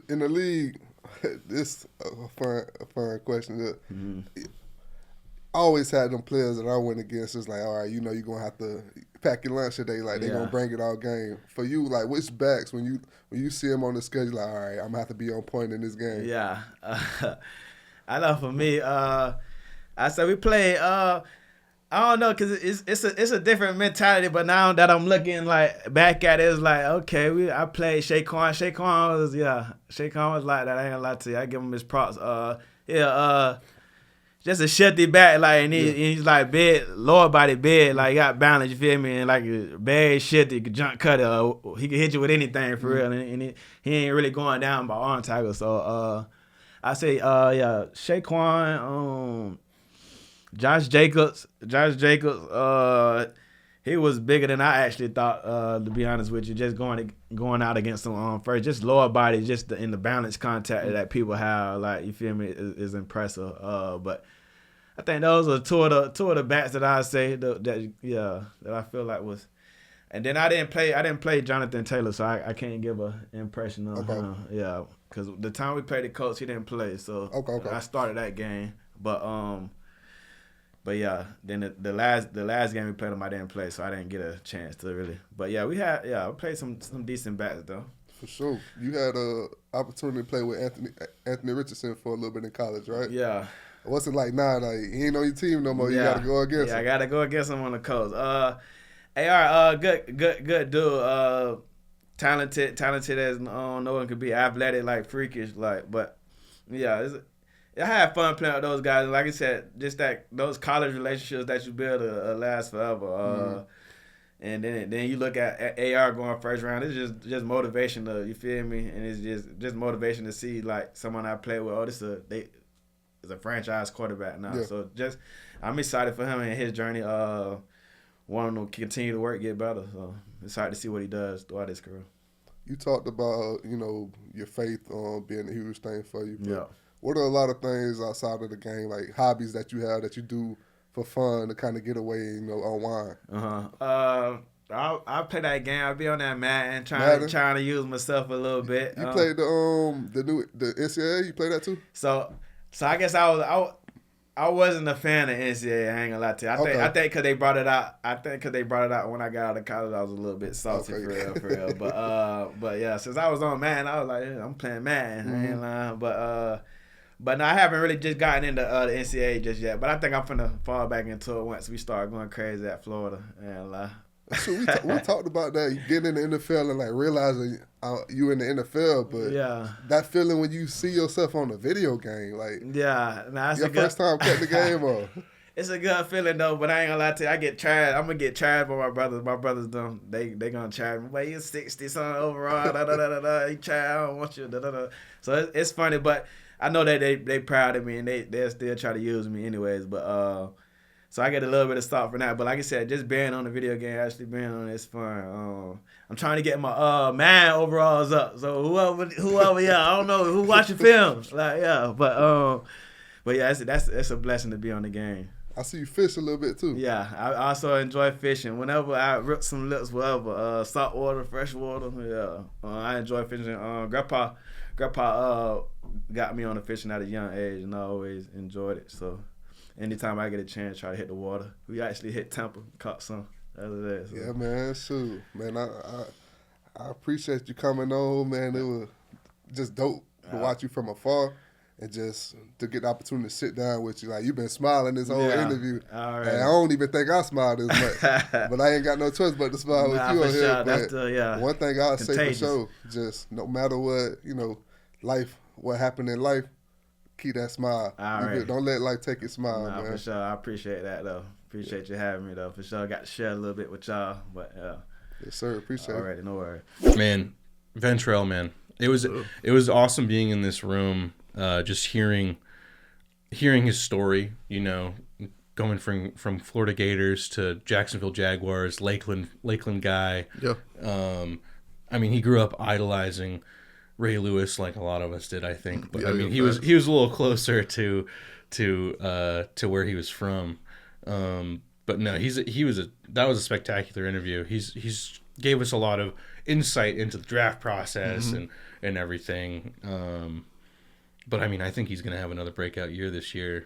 in the league. This a fun question. I always had them players that I went against. It's like, all right, you're going to have to pack your lunch today. Like, they're going to bring it all game. For you, like, which backs, when you see them on the schedule, like, all right, I'm going to have to be on point in this game? Yeah. I know for me, I said we play, I don't know, because it's a different mentality, but now that I'm looking like back at it, it's like, okay, I played Shaquan. Shaquan was like that. I ain't gonna lie to you. I give him his props. Just a shifty back, like, and he's like big, lower body big, like, he got balance, you feel me? And like bad shifty, jump cutter. He can hit you with anything for real, and he ain't really going down by arm tackle. So I say, Shaquan, Josh Jacobs, he was bigger than I actually thought, to be honest with you, just going out against him first. Just lower body, just in the balance contact that people have, like, you feel me, is impressive. But I think those are two of the bats that I say that I feel like was. And then I didn't play Jonathan Taylor, so I can't give an impression on him. Yeah, because the time we played the Colts, he didn't play, so I started that game. But yeah, then the last game we played him, I didn't play, so I didn't get a chance to really. But yeah, I played some decent bats though. For sure. You had a opportunity to play with Anthony Richardson for a little bit in college, right? Yeah. What's it like now? Like, he ain't on your team no more. You got to go against him. Yeah, I got to go against him on the coast. AR, good dude. Talented as no one could be. Athletic, like freakish, like. But yeah, I had fun playing with those guys. Like I said, just those college relationships that you build last forever. And then you look at AR going first round. It's just motivation to, you feel me? And it's just motivation to see like someone I play with. Oh, this is a franchise quarterback now. Yeah. So I'm excited for him and his journey. Want him to continue to work, get better. So excited to see what he does throughout his career. You talked about your faith being a huge thing for you. Yeah. What are a lot of things outside of the game, like hobbies that you have that you do for fun to kind of get away, unwind? I play that game. I'll be on that mat trying to use myself a little bit. You played the NCAA. You play that too? So I guess I wasn't a fan of NCAA. I ain't gonna lie to you. I think because they brought it out. I think because they brought it out when I got out of college, I was a little bit salty for real. But yeah, since I was on Madden, I was like, I'm playing Madden. I ain't lying. But no, I haven't really just gotten into the NCAA just yet. But I think I'm finna fall back into it once we start going crazy at Florida. So we talked about that. You get in the NFL and like realizing you in the NFL, but that feeling when you see yourself on a video game, like your first time cutting the game off. It's a good feeling though, but I ain't gonna lie to you. I get tried. I'm gonna get tried by my brothers. My brothers don't. They gonna try me. Well, you're 60 something overall. He tried. I don't want you. So it's funny, but I know that they proud of me and they still try to use me anyways. But so I get a little bit of stock from that. But like I said, just being on the video game, actually being on it's fun. I'm trying to get my man overalls up. So whoever, I don't know who watching films, but yeah, it's a blessing to be on the game. I see you fish a little bit too. Yeah, I also enjoy fishing. Whenever I rip some lips, whatever, salt water, fresh water. Yeah, I enjoy fishing. Grandpa got me on the fishing at a young age, and I always enjoyed it. So anytime I get a chance, try to hit the water. We actually hit Tampa, caught some the other day. So. Yeah, man, shoot, man, I appreciate you coming on, man. It was just dope to watch you from afar. And just to get the opportunity to sit down with you. Like, you've been smiling this whole interview. All right. And I don't even think I smiled as much. But I ain't got no choice but to smile with you on here. But one thing I'll say for sure, just no matter what, what happened in life, keep that smile. All right. Don't let life take your smile, man. For sure. I appreciate that, though. Appreciate you having me, though. For sure. I got to share a little bit with y'all. But, yes, sir. Appreciate it. All right. No worries. Man, Ventrell, man. It was awesome being in this room. Just hearing his story, going from Florida Gators to Jacksonville Jaguars, Lakeland guy. Yeah. I mean, he grew up idolizing Ray Lewis like a lot of us did, I think. But he was a little closer to where he was from. But no, that was a spectacular interview. He's gave us a lot of insight into the draft process and everything. But I mean, I think he's going to have another breakout year this year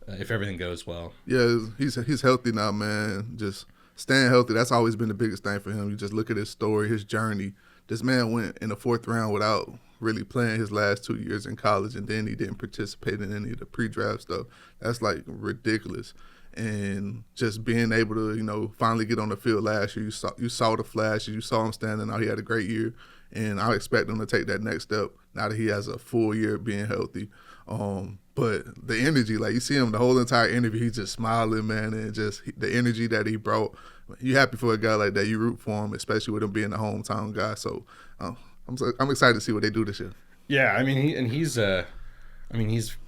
if everything goes well. Yeah, he's healthy now, man. Just staying healthy, that's always been the biggest thing for him. You just look at his story, his journey. This man went in the 4th round without really playing his last 2 years in college, and then he didn't participate in any of the pre-draft stuff. That's, like, ridiculous. And just being able to, finally get on the field last year, you saw the flashes, you saw him standing out. He had a great year, and I expect him to take that next step now that he has a full year of being healthy. But the energy, like you see him the whole entire interview, he's just smiling, man, and just the energy that he brought. You happy for a guy like that. You root for him, especially with him being a hometown guy. So I'm excited to see what they do this year. Yeah, I mean, he's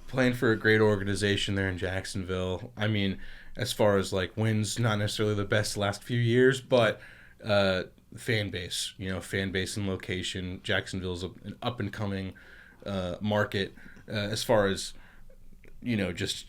playing for a great organization there in Jacksonville. I mean, as far as like wins, not necessarily the best the last few years, but fan base, and location. Jacksonville's an up and coming market as far as just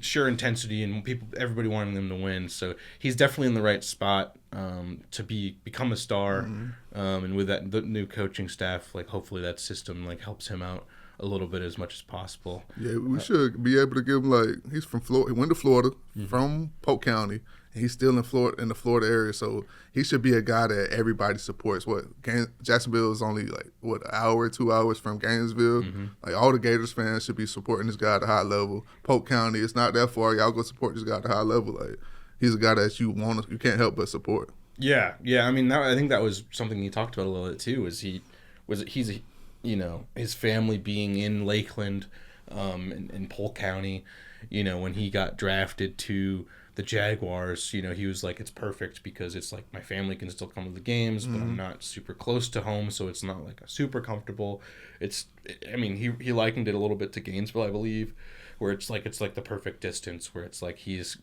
sheer intensity and everybody wanting them to win. So he's definitely in the right spot to become a star. And with the new coaching staff, like hopefully that system like helps him out a little bit as much as possible. Yeah, we should be able to give him, like, he's from Florida. He went to Florida from Polk County. And he's still in Florida, in the Florida area, so he should be a guy that everybody supports. Jacksonville is only like an hour, 2 hours from Gainesville. Like, all the Gators fans should be supporting this guy at a high level. Polk County, it's not that far. Y'all go support this guy at a high level. Like, he's a guy that you can't help but support. Yeah. I mean, I think that was something he talked about a little bit too. He's his family being in Lakeland, in Polk County. When he got drafted to the Jaguars, he was like, it's perfect because it's like my family can still come to the games, but I'm not super close to home, so it's not like a super comfortable. He likened it a little bit to Gainesville, I believe, where it's like the perfect distance, where it's like he's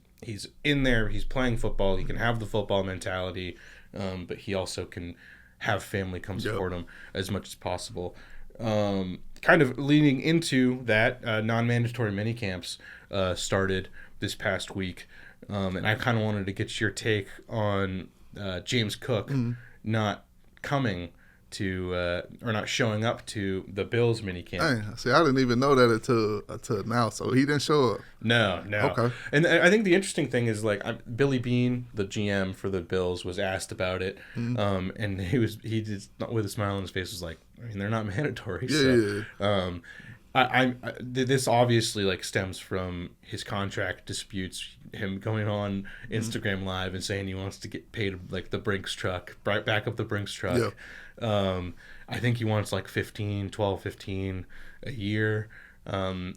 in there, he's playing football, he can have the football mentality, but he also can have family come support him as much as possible. Kind of leading into that, non-mandatory mini camps started this past week. And I kind of wanted to get your take on James Cook not coming to or not showing up to the Bills minicamp. Dang, see, I didn't even know that until now. So he didn't show up. No. Okay. And I think the interesting thing is, like, Billy Beane, the GM for the Bills, was asked about it, and he did, with a smile on his face, was like, I mean, they're not mandatory. Yeah. This obviously, like, stems from his contract disputes, him going on Instagram Live and saying he wants to get paid like the Brinks truck, back up the Brinks truck. Yeah. I think he wants like 15 a year,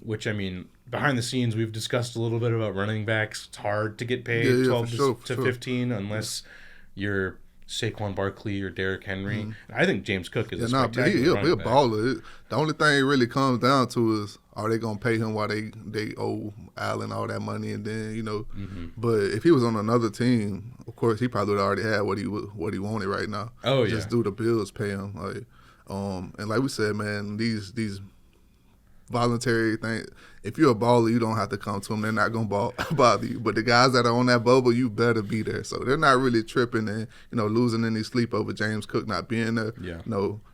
which, I mean, behind the scenes, we've discussed a little bit about running backs. It's hard to get paid 12 to 15 unless you're Saquon Barkley or Derrick Henry. I think James Cook is a spectacular he'll baller. The only thing it really comes down to is, are they gonna pay him while they owe Allen all that money, and then But if he was on another team, of course he probably would already had what he wanted right now. Just do the Bills pay him, like, and like we said, man, these voluntary thing. If you're a baller, you don't have to come to them. They're not gonna bother you. But the guys that are on that bubble, you better be there. So they're not really tripping and losing any sleep over James Cook not being there. Yeah.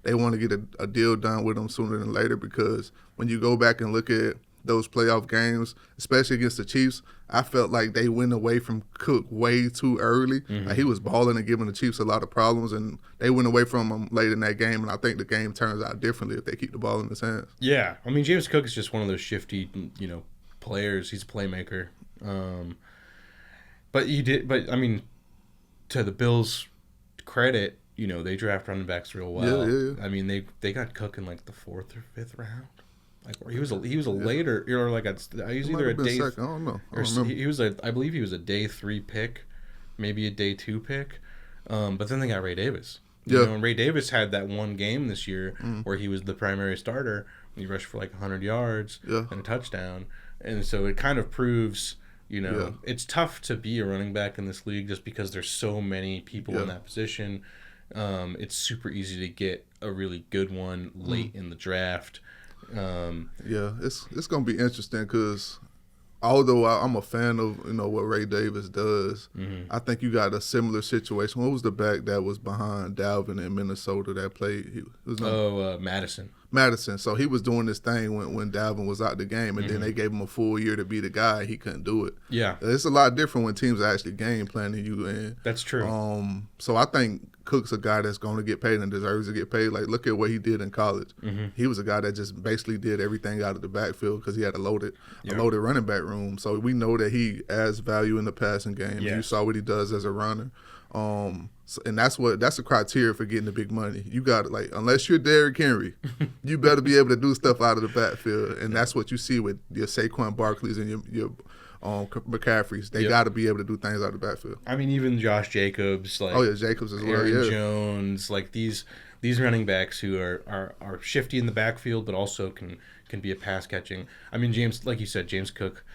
They want to get a deal done with him sooner than later, because when you go back and look at those playoff games, especially against the Chiefs, I felt like they went away from Cook way too early. Like, he was balling and giving the Chiefs a lot of problems, and they went away from him late in that game, and I think the game turns out differently if they keep the ball in his hands. Yeah. I mean, James Cook is just one of those shifty, players. He's a playmaker. But I mean, to the Bills' credit, they draft running backs real well. Yeah. I mean, they got Cook in like the 4th or 5th round. Like, he was a later, like he was either a day. I don't know. I believe he was a day 3 pick, maybe a day 2 pick. But then they got Ray Davis. And Ray Davis had that one game this year where he was the primary starter. He rushed for like 100 yards and a touchdown, and so it kind of proves. It's tough to be a running back in this league just because there's so many people in that position. It's super easy to get a really good one late in the draft. It's gonna be interesting because although I'm a fan of what Ray Davis does, I think you got a similar situation. What was the back that was behind Dalvin in Minnesota that played? Madison. So he was doing this thing when Dalvin was out the game, and then they gave him a full year to be the guy. He couldn't do it. Yeah, it's a lot different when teams are actually game planning you. And that's true. So I think Cook's a guy that's going to get paid and deserves to get paid. Like, look at what he did in college. He was a guy that just basically did everything out of the backfield because he had a loaded running back room. So we know that he adds value in the passing game. Yeah. You saw what he does as a runner. And that's the criteria for getting the big money. You got to, like, unless you're Derrick Henry, you better be able to do stuff out of the backfield. And that's what you see with your Saquon Barkleys and your McCaffreys. They got to be able to do things out of the backfield. I mean, even Josh Jacobs, like Jacobs as well. Aaron Jones, like these running backs who are shifty in the backfield, but also can be a pass catching. I mean, James, like you said, James Cook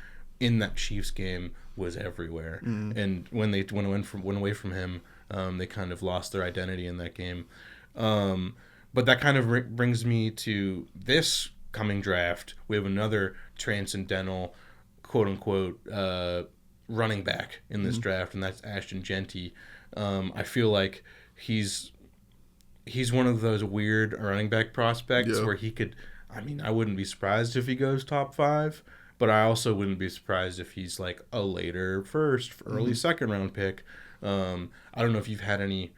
in that Chiefs game was everywhere, and when they went away from him, they kind of lost their identity in that game. But that kind of brings me to this coming draft. We have another transcendental, quote unquote, running back in this draft, and that's Ashton Genty. I feel like he's one of those weird running back prospects where he could I mean, I wouldn't be surprised if he goes top 5, but I also wouldn't be surprised if he's like a later first, early second round pick. I don't know if you've have any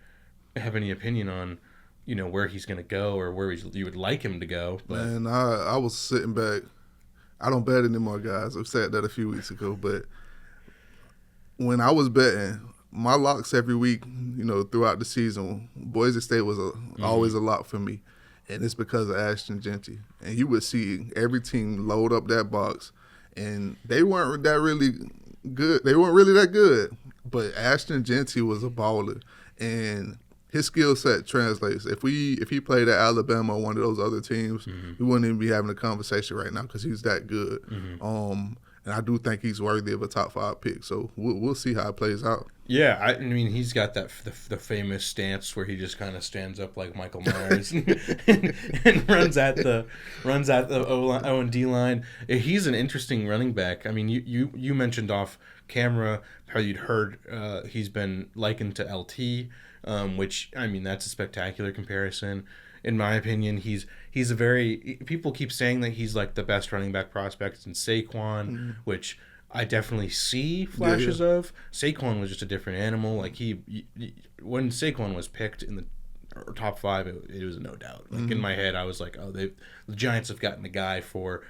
opinion on, where he's going to go or where you would like him to go. But. Man, I was sitting back. I don't bet anymore, guys. I've said that a few weeks ago, but when I was betting, my locks every week, throughout the season, Boise State was always a lock for me, and it's because of Ashton Jeanty. And you would see every team load up that box, and they weren't that really good. They weren't really that good, but Ashton Jeanty was a baller, and his skill set translates. If he played at Alabama or one of those other teams, we wouldn't even be having a conversation right now because he's that good. And I do think he's worthy of a top 5 pick. So we'll see how it plays out. Yeah, I mean, he's got the famous stance where he just kind of stands up like Michael Myers and runs at the O and D line. He's an interesting running back. I mean, you mentioned off camera how you'd heard he's been likened to LT. Which, I mean, that's a spectacular comparison. In my opinion, he's a very... People keep saying that he's like the best running back prospect in Saquon, which I definitely see flashes of. Saquon was just a different animal. Like, when Saquon was picked in the top 5, it was no doubt. Like, in my head, I was like, oh, the Giants have gotten a guy for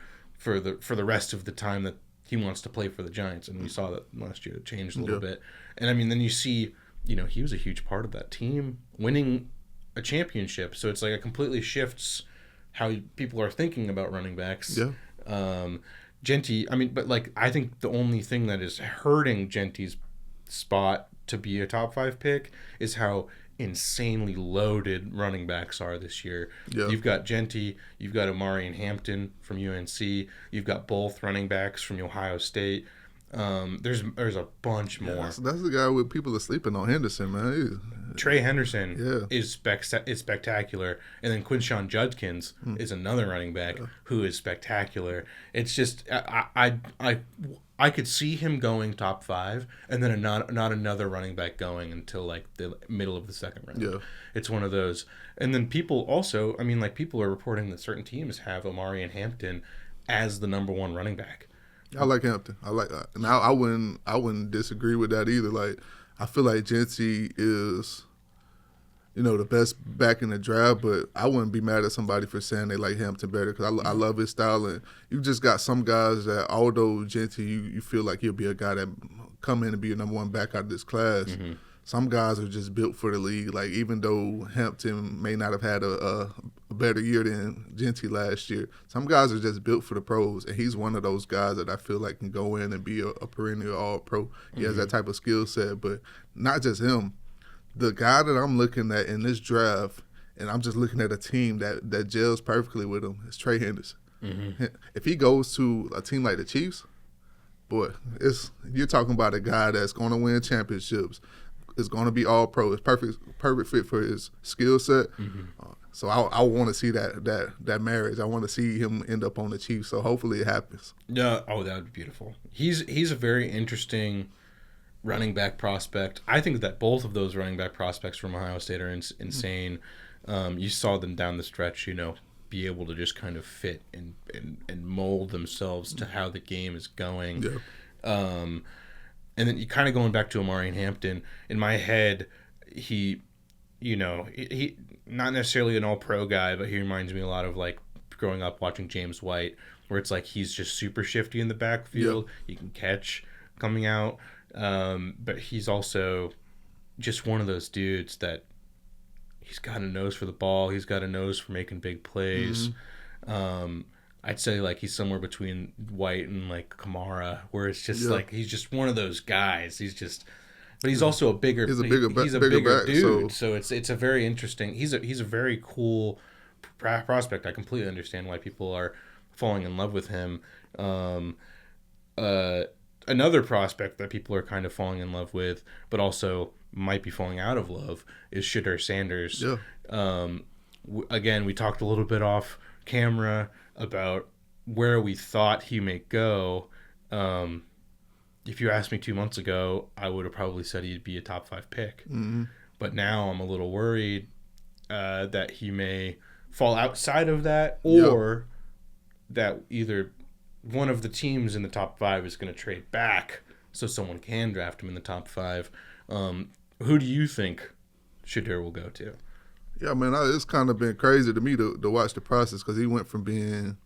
the rest of the time that he wants to play for the Giants. And we saw that last year it changed a little bit. And, I mean, then you see... he was a huge part of that team winning a championship. So it's like it completely shifts how people are thinking about running backs. Yeah. Jeanty, I mean, but like, I think the only thing that is hurting Genty's spot to be a top 5 pick is how insanely loaded running backs are this year. Yeah. You've got Jeanty, you've got Omari and Hampton from UNC, you've got both running backs from Ohio State. There's a bunch more. That's the guy with people are sleeping on, Henderson, man. Trey Henderson is spectacular, and then Quinshon Judkins is another running back who is spectacular. It's just I could see him going top 5, and then not another running back going until like the middle of the second round. Yeah. It's one of those. And then people also, I mean, like people are reporting that certain teams have Omari and Hampton as the number 1 running back. I like Hampton. I like that. And I wouldn't disagree with that either. Like, I feel like Jeanty is, the best back in the draft, but I wouldn't be mad at somebody for saying they like Hampton better because I love his style. And you just got some guys that, although Jeanty, you feel like he'll be a guy that come in and be a number 1 back out of this class. Some guys are just built for the league. Like, even though Hampton may not have had a better year than Jeanty last year, some guys are just built for the pros, and he's one of those guys that I feel like can go in and be a perennial all-pro. He has that type of skill set, but not just him. The guy that I'm looking at in this draft, and I'm just looking at a team that gels perfectly with him, is Trey Henderson. If he goes to a team like the Chiefs, boy, you're talking about a guy that's going to win championships. Is going to be all pro. It's perfect fit for his skill set. So I want to see that marriage. I want to see him end up on the Chiefs. So hopefully it happens. Yeah. Oh, that would be beautiful. He's a very interesting running back prospect. I think that both of those running back prospects from Ohio State are insane. You saw them down the stretch, be able to just kind of fit and mold themselves to how the game is going. Yeah. And then you kind of going back to Omari and Hampton, in my head, he not necessarily an all-pro guy, but he reminds me a lot of like growing up watching James White, where it's like he's just super shifty in the backfield. Yep. He can catch coming out, but he's also just one of those dudes that he's got a nose for the ball. He's got a nose for making big plays. I'd say like he's somewhere between White and like Kamara, where it's just like he's just one of those guys. But he's also a bigger dude. Back, so it's a very interesting. He's a very cool prospect. I completely understand why people are falling in love with him. Another prospect that people are kind of falling in love with, but also might be falling out of love, is Shedeur Sanders. Yeah. Again, we talked a little bit off camera about where we thought he may go. If you asked me 2 months ago, I would have probably said he'd be a top 5 pick. But now I'm a little worried that he may fall outside of that, or that either one of the teams in the top 5 is going to trade back so someone can draft him in the top 5. Who do you think Shedeur will go to? Yeah, man, it's kind of been crazy to me to watch the process because he went from being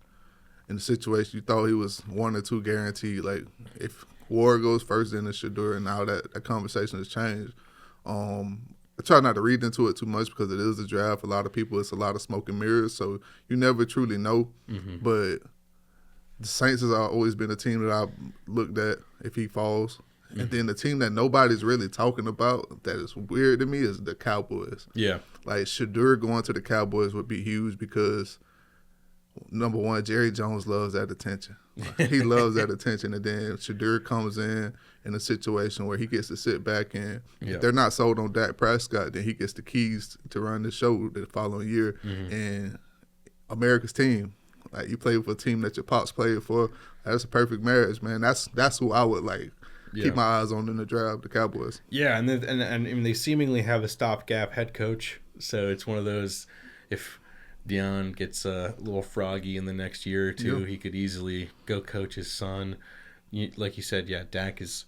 in a situation you thought he was 1 or 2 guaranteed. Like, if Ward goes first, then it's Shedeur, and now that conversation has changed. I try not to read into it too much because it is a draft. A lot of people, it's a lot of smoke and mirrors, so you never truly know. Mm-hmm. But the Saints has always been a team that I've looked at if he falls. Mm-hmm. And then the team that nobody's really talking about that is weird to me is the Cowboys. Yeah. Like, Shedeur going to the Cowboys would be huge because, number one, Jerry Jones loves that attention. He loves that attention. And then Shedeur comes in a situation where he gets to sit back and if they're not sold on Dak Prescott, then he gets the keys to run the show the following year. Mm-hmm. And America's team, like, you play for a team that your pops played for, that's a perfect marriage, man. That's who I would like. Yeah. Keep my eyes on in the draft, the Cowboys. Yeah, and I mean, they seemingly have a stopgap head coach, so it's one of those, if Deion gets a little froggy in the next year or two, he could easily go coach his son. Like you said, yeah, Dak is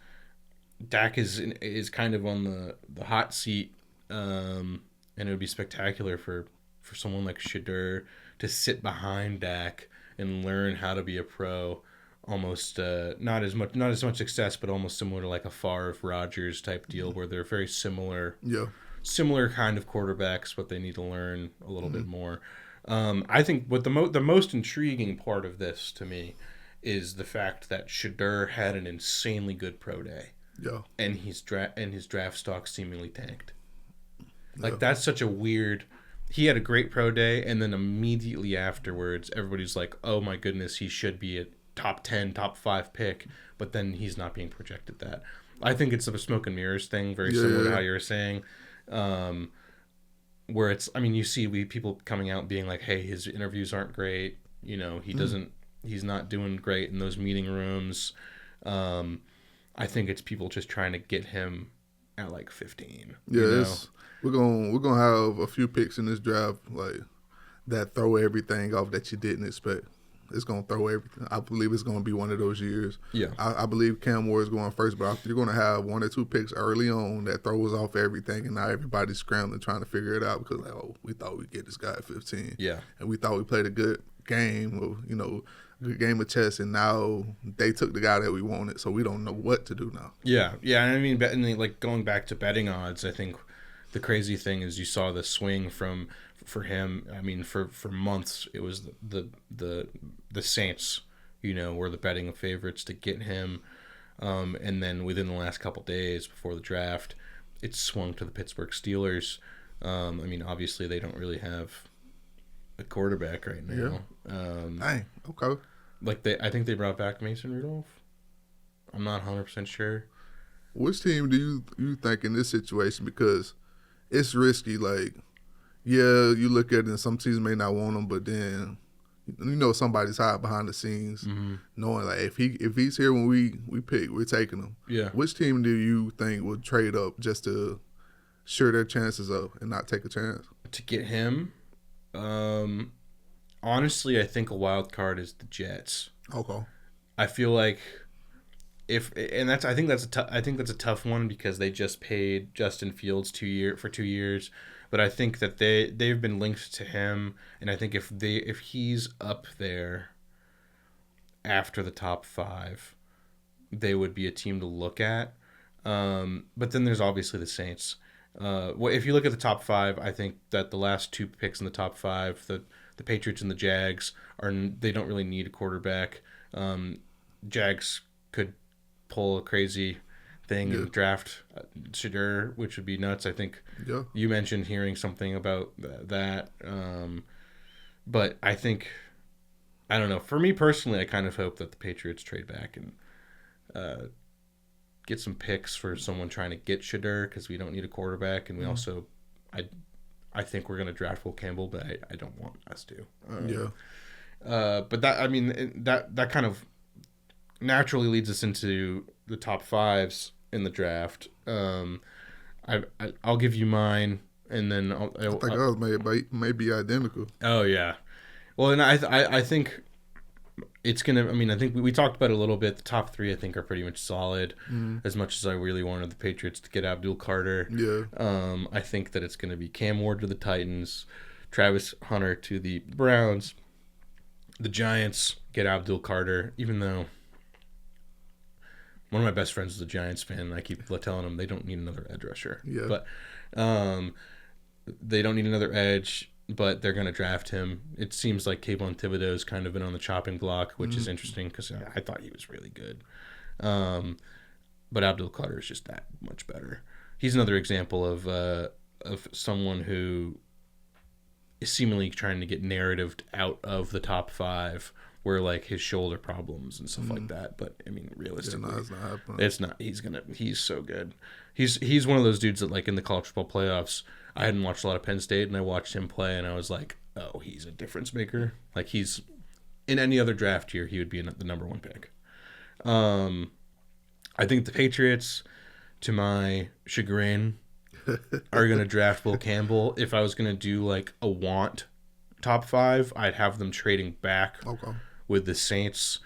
kind of on the hot seat, and it would be spectacular for someone like Shedeur to sit behind Dak and learn how to be a pro. Almost not as much success, but almost similar to like a Favre Rodgers type deal, where they're very similar kind of quarterbacks, but they need to learn a little bit more. I think what the most intriguing part of this to me is the fact that Shedeur had an insanely good pro day, and his draft stock seemingly tanked. Like, that's such a weird. He had a great pro day, and then immediately afterwards, everybody's like, "Oh my goodness, he should be a top 10, top 5 pick," but then he's not being projected that. I think it's a smoke and mirrors thing, very similar to how you're saying, where it's, I mean, you see people coming out being like, hey, his interviews aren't great, he's not doing great in those meeting rooms. I think it's people just trying to get him at like 15. We're gonna have a few picks in this draft like that throw everything off that you didn't expect. It's going to throw everything. I believe it's going to be one of those years. Yeah. I believe Cam Ward is going first, but you're going to have 1 or 2 picks early on that throws off everything, and now everybody's scrambling trying to figure it out because, like, we thought we'd get this guy at 15. Yeah. And we thought we played a good game, or, good game of chess, and now they took the guy that we wanted, so we don't know what to do now. Yeah. Yeah, and I mean, like, going back to betting odds, I think the crazy thing is you saw the swing for him. I mean, for months it was the Saints, were the betting favorites to get him, and then within the last couple days before the draft, it swung to the Pittsburgh Steelers. I mean, obviously they don't really have a quarterback right now. Okay. Like I think they brought back Mason Rudolph. I'm not 100% sure. Which team do you think in this situation? Because it's risky. Like, you look at it and some teams may not want him, but then somebody's hiding behind the scenes, knowing like if he's here when we pick, we're taking him. Yeah. Which team do you think would trade up just to sure their chances up and not take a chance to get him? Honestly, I think a wild card is the Jets. Okay. I feel like I think that's a tough one because they just paid Justin Fields 2 years. But I think that they've been linked to him, and I think if he's up there after the top 5, they would be a team to look at. But then there's obviously the Saints. If you look at the top 5, I think that the last 2 picks in the top 5, the Patriots and the Jags, they don't really need a quarterback. Jags could pull a crazy thing and draft Shedeur, which would be nuts. I think you mentioned hearing something about that. But I think, I don't know. For me personally, I kind of hope that the Patriots trade back and get some picks for someone trying to get Shedeur because we don't need a quarterback. And we also, I think we're going to draft Will Campbell, but I don't want us to. But that kind of naturally leads us into the top 5s in the draft. I'll give you mine, and then I think ours may be identical. Oh yeah, well, and I think it's gonna. I mean, I think we talked about it a little bit. The top three, I think, are pretty much solid. As much as I really wanted the Patriots to get Abdul Carter, I think that it's gonna be Cam Ward to the Titans, Travis Hunter to the Browns, the Giants get Abdul Carter. Even though one of my best friends is a Giants fan, and I keep telling him they don't need another edge rusher. Yeah. But they don't need another edge. But they're going to draft him. It seems like Kayvon Thibodeau's kind of been on the chopping block, which is interesting because I thought he was really good. But Abdul Carter is just that much better. He's another example of someone who is seemingly trying to get narratived out of the top 5, where like his shoulder problems and stuff like that. But I mean, realistically, it's not happening. It's not. He's so good. He's one of those dudes that like in the college football playoffs. I hadn't watched a lot of Penn State, and I watched him play, and I was like, oh, he's a difference maker. Like, he's in any other draft year, he would be the number 1 pick. I think the Patriots, to my chagrin, are going to draft Will Campbell. If I was going to do, like, a want top 5, I'd have them trading back with the Saints,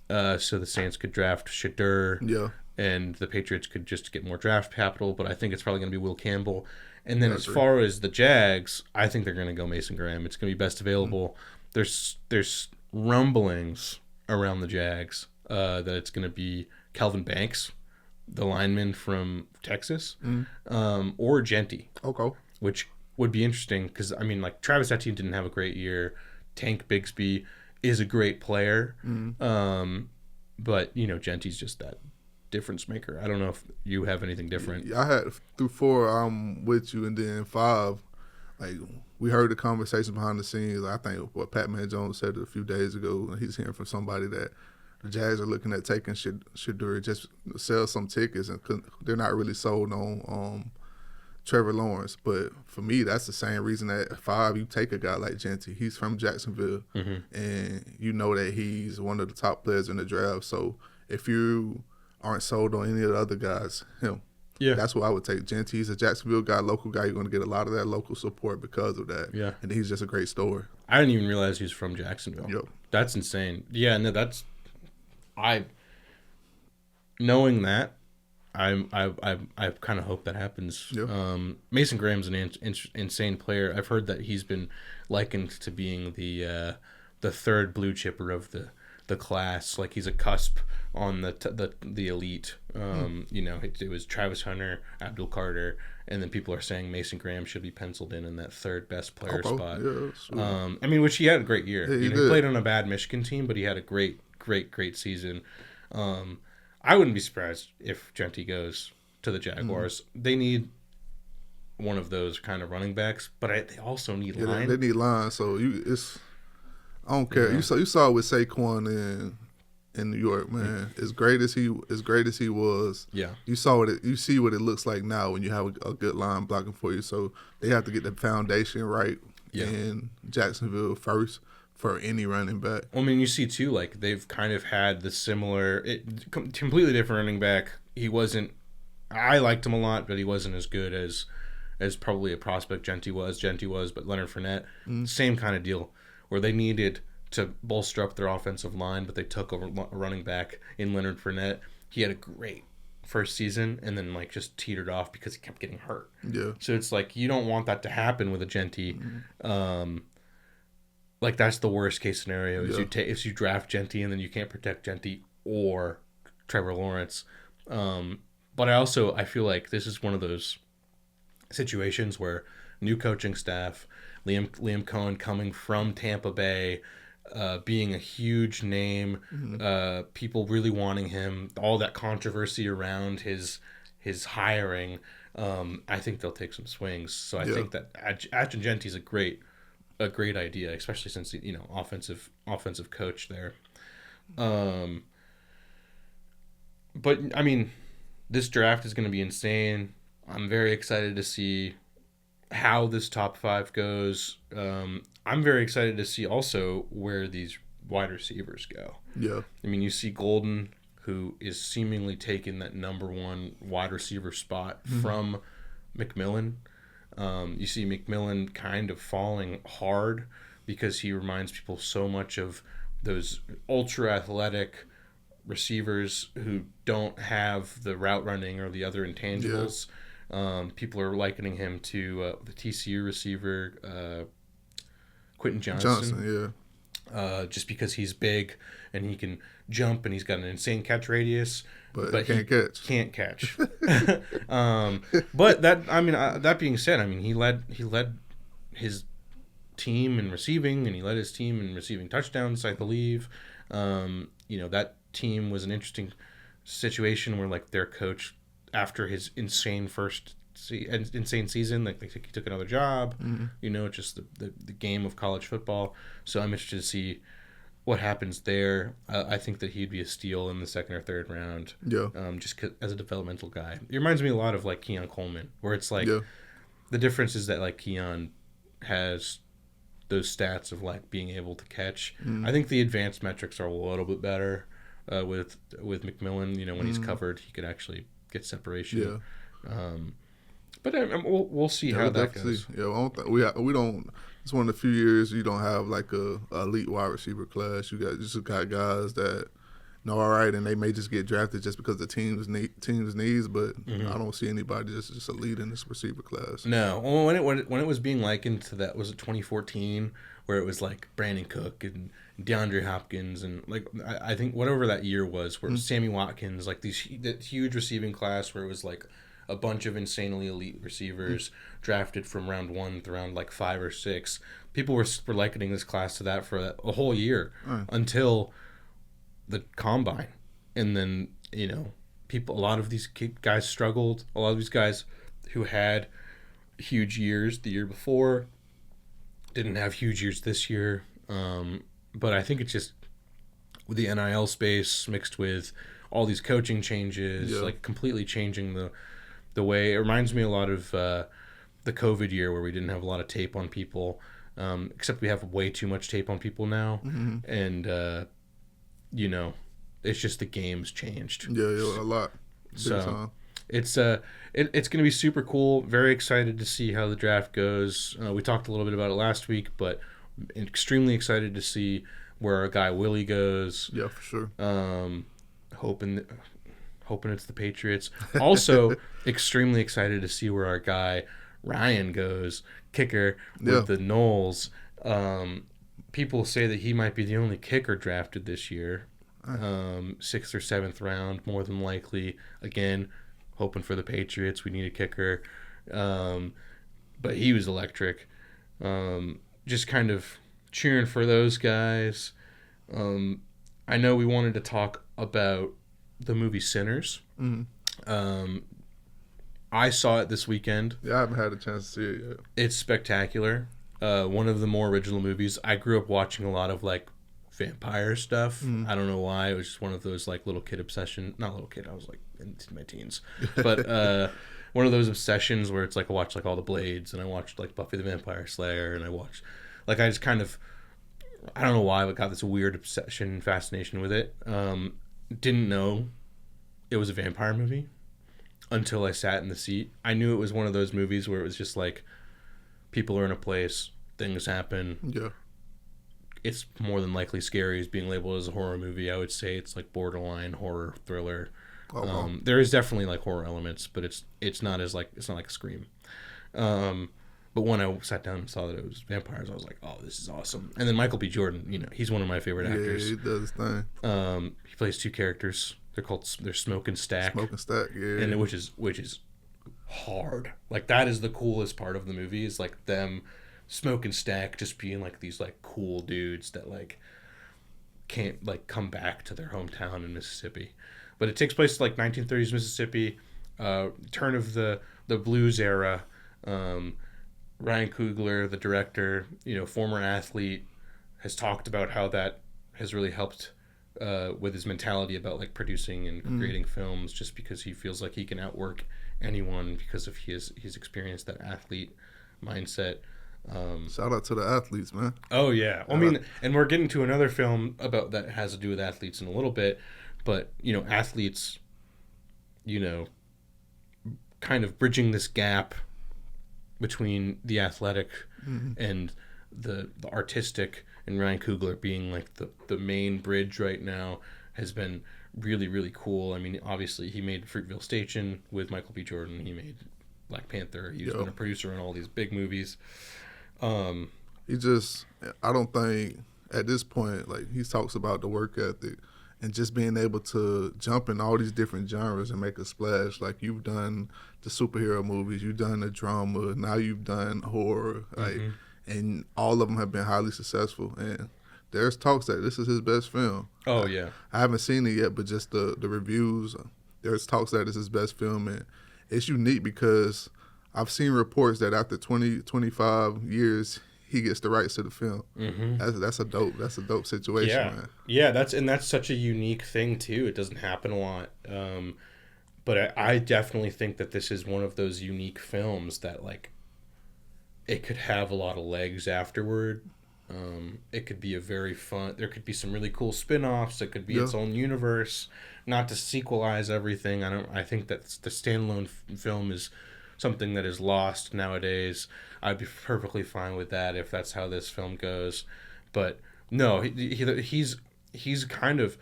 so the Saints could draft Shadur. Yeah. And the Patriots could just get more draft capital, but I think it's probably going to be Will Campbell. And then as far as the Jags, I think they're going to go Mason Graham. It's going to be best available. There's rumblings around the Jags that it's going to be Kelvin Banks, the lineman from Texas, or Genty. Okay. Which would be interesting because, I mean, like, Travis Etienne didn't have a great year. Tank Bigsby is a great player. But, you know, Genty's just that difference maker. I don't know if you have anything different. I had through 4, I'm with you, and then 5, like, we heard the conversation behind the scenes. I think what Pat Man Jones said a few days ago, and he's hearing from somebody that the Jags are looking at taking Shadur, just sell some tickets, and they're not really sold on Trevor Lawrence. But for me, that's the same reason that at 5, you take a guy like Genty. He's from Jacksonville, and you know that he's one of the top players in the draft. So if you aren't sold on any of the other guys, him. Yeah. That's what I would take. Genty, he's a Jacksonville guy, local guy. You're going to get a lot of that local support because of that. Yeah. And he's just a great story. I didn't even realize he was from Jacksonville. Yep. That's insane. Yeah, no, knowing that, I kind of hope that happens. Yep. Mason Graham's an insane player. I've heard that he's been likened to being the third blue chipper of the class. Like, he's a cusp on the elite. You know, it was Travis Hunter, Abdul Carter, and then people are saying Mason Graham should be penciled in that third best player spot. Yeah, I mean, which he had a great year. Yeah, he played on a bad Michigan team, but he had a great season. I wouldn't be surprised if Genty goes to the Jaguars. They need one of those kind of running backs, but they also need line. They need line. So I don't care. Yeah. You saw it with Saquon in New York, man. As great as he was, you see what it looks like now when you have a good line blocking for you. So they have to get the foundation right in Jacksonville first for any running back. I mean, you see too, like, they've kind of had the similar, completely different running back. I liked him a lot, but he wasn't as good as probably a prospect Genty was, but Leonard Fournette, same kind of deal, where they needed to bolster up their offensive line, but they took over a running back in Leonard Fournette. He had a great first season and then, like, just teetered off because he kept getting hurt. Yeah. So it's like, you don't want that to happen with a Genty. Like, that's the worst case scenario is you draft Genty and then you can't protect Genty or Trevor Lawrence. But I feel like this is one of those situations where new coaching staff, Liam Cohen coming from Tampa Bay, being a huge name, people really wanting him, all that controversy around his hiring, I think they'll take some swings. So I think that Ashton Genty's a great idea, especially since, you know, offensive coach there. But I mean, this draft is going to be insane. I'm very excited to see how this top 5 goes. I'm very excited to see also where these wide receivers go. Yeah. I mean, you see Golden, who is seemingly taking that number 1 wide receiver spot from McMillan. You see McMillan kind of falling hard because he reminds people so much of those ultra athletic receivers who don't have the route running or the other intangibles. People are likening him to the TCU receiver, Quentin Johnson. Just because he's big and he can jump and he's got an insane catch radius, but he can't catch. But that being said, he led his team in receiving, and he led his team in receiving touchdowns, I believe. That team was an interesting situation where like their coach, after his insane season, like he took another job. Just the game of college football. So I'm interested to see what happens there. I think that he'd be a steal in the second or third round. Just as a developmental guy, it reminds me a lot of like Keon Coleman, where it's like the difference is that like Keon has those stats of like being able to catch. I think the advanced metrics are a little bit better with McMillan. When he's covered, he could actually get separation. But we'll see how that goes. We don't. It's one of the few years you don't have like a elite wide receiver class. You got guys that know all right, and they may just get drafted just because the team's needs. But I don't see anybody just elite in this receiver class. No, well, when it was being likened to that, was it 2014, where it was like Brandon Cook and DeAndre Hopkins, and like I think whatever that year was, where it was Sammy Watkins, like that huge receiving class where it was like a bunch of insanely elite receivers drafted from round 1 to round like 5 or 6. People were likening this class to that for a whole year until the combine, and then a lot of these guys struggled. A lot of these guys who had huge years the year before didn't have huge years this year. But I think it's just with the NIL space mixed with all these coaching changes, like completely changing the way. It reminds me a lot of the COVID year where we didn't have a lot of tape on people, except we have way too much tape on people now. And, it's just the game's changed. A lot. So time. It's going to be super cool. Very excited to see how the draft goes. We talked a little bit about it last week, but extremely excited to see where our guy Willie goes. Yeah, for sure. Hoping it's the Patriots. Also, extremely excited to see where our guy Ryan goes, kicker with the Knowles. People say that he might be the only kicker drafted this year. 6th or 7th round, more than likely. Again, hoping for the Patriots. We need a kicker. But he was electric. Just kind of cheering for those guys. I know we wanted to talk about the movie Sinners. I saw it this weekend. Yeah, I haven't had a chance to see it yet. It's spectacular. One of the more original movies. I grew up watching a lot of like vampire stuff. I don't know why. It was just one of those like little kid obsession. Not little kid. I was like in my teens. But one of those obsessions where it's like I watched like all the Blades, and I watched like Buffy the Vampire Slayer, and I watched like I just kind of, I don't know why, but got this weird obsession, fascination with it. Didn't know it was a vampire movie until I sat in the seat. I knew it was one of those movies where it was just like people are in a place, things happen. Yeah. It's more than likely scary as being labeled as a horror movie. I would say it's like borderline horror thriller. There is definitely like horror elements, but it's not as like, it's not like a Scream. But when I sat down and saw that it was vampires, I was like, oh, this is awesome. And then Michael B. Jordan, he's one of my favorite actors. Yeah, he does his thing. He plays 2 characters. They're Smoke and Stack. Smoke and Stack, yeah. And which is hard. Like that is the coolest part of the movie, is like them, Smoke and Stack, just being like these like cool dudes that like can't like come back to their hometown in Mississippi. But it takes place like 1930s Mississippi, turn of the blues era. Ryan Coogler, the director, former athlete, has talked about how that has really helped with his mentality about like producing and creating films, just because he feels like he can outwork anyone because of he's experienced that athlete mindset. Shout out to the athletes, man. Oh yeah, I mean, and we're getting to another film about that has to do with athletes in a little bit, but athletes, kind of bridging this gap between the athletic and the artistic and Ryan Coogler being like the main bridge right now has been really, really cool. I mean, obviously he made Fruitvale Station with Michael B. Jordan. He made Black Panther. He's been a producer in all these big movies. I don't think at this point, like, he talks about the work ethic and just being able to jump in all these different genres and make a splash. Like, you've done the superhero movies, you've done the drama, now you've done horror, like, and all of them have been highly successful. And there's talks that this is his best film. Oh, yeah. I haven't seen it yet, but just the reviews, there's talks that it's his best film. And it's unique because I've seen reports that after 25 years, he gets the rights to the film. That's a dope situation, man. Yeah, that's such a unique thing too. It doesn't happen a lot. But I definitely think that this is one of those unique films that, like, it could have a lot of legs afterward. It could be a very fun. There could be some really cool spin-offs. It could be its own universe. Not to sequelize everything. I think that the standalone film is something that is lost nowadays. I'd be perfectly fine with that if that's how this film goes. But no, he's kind of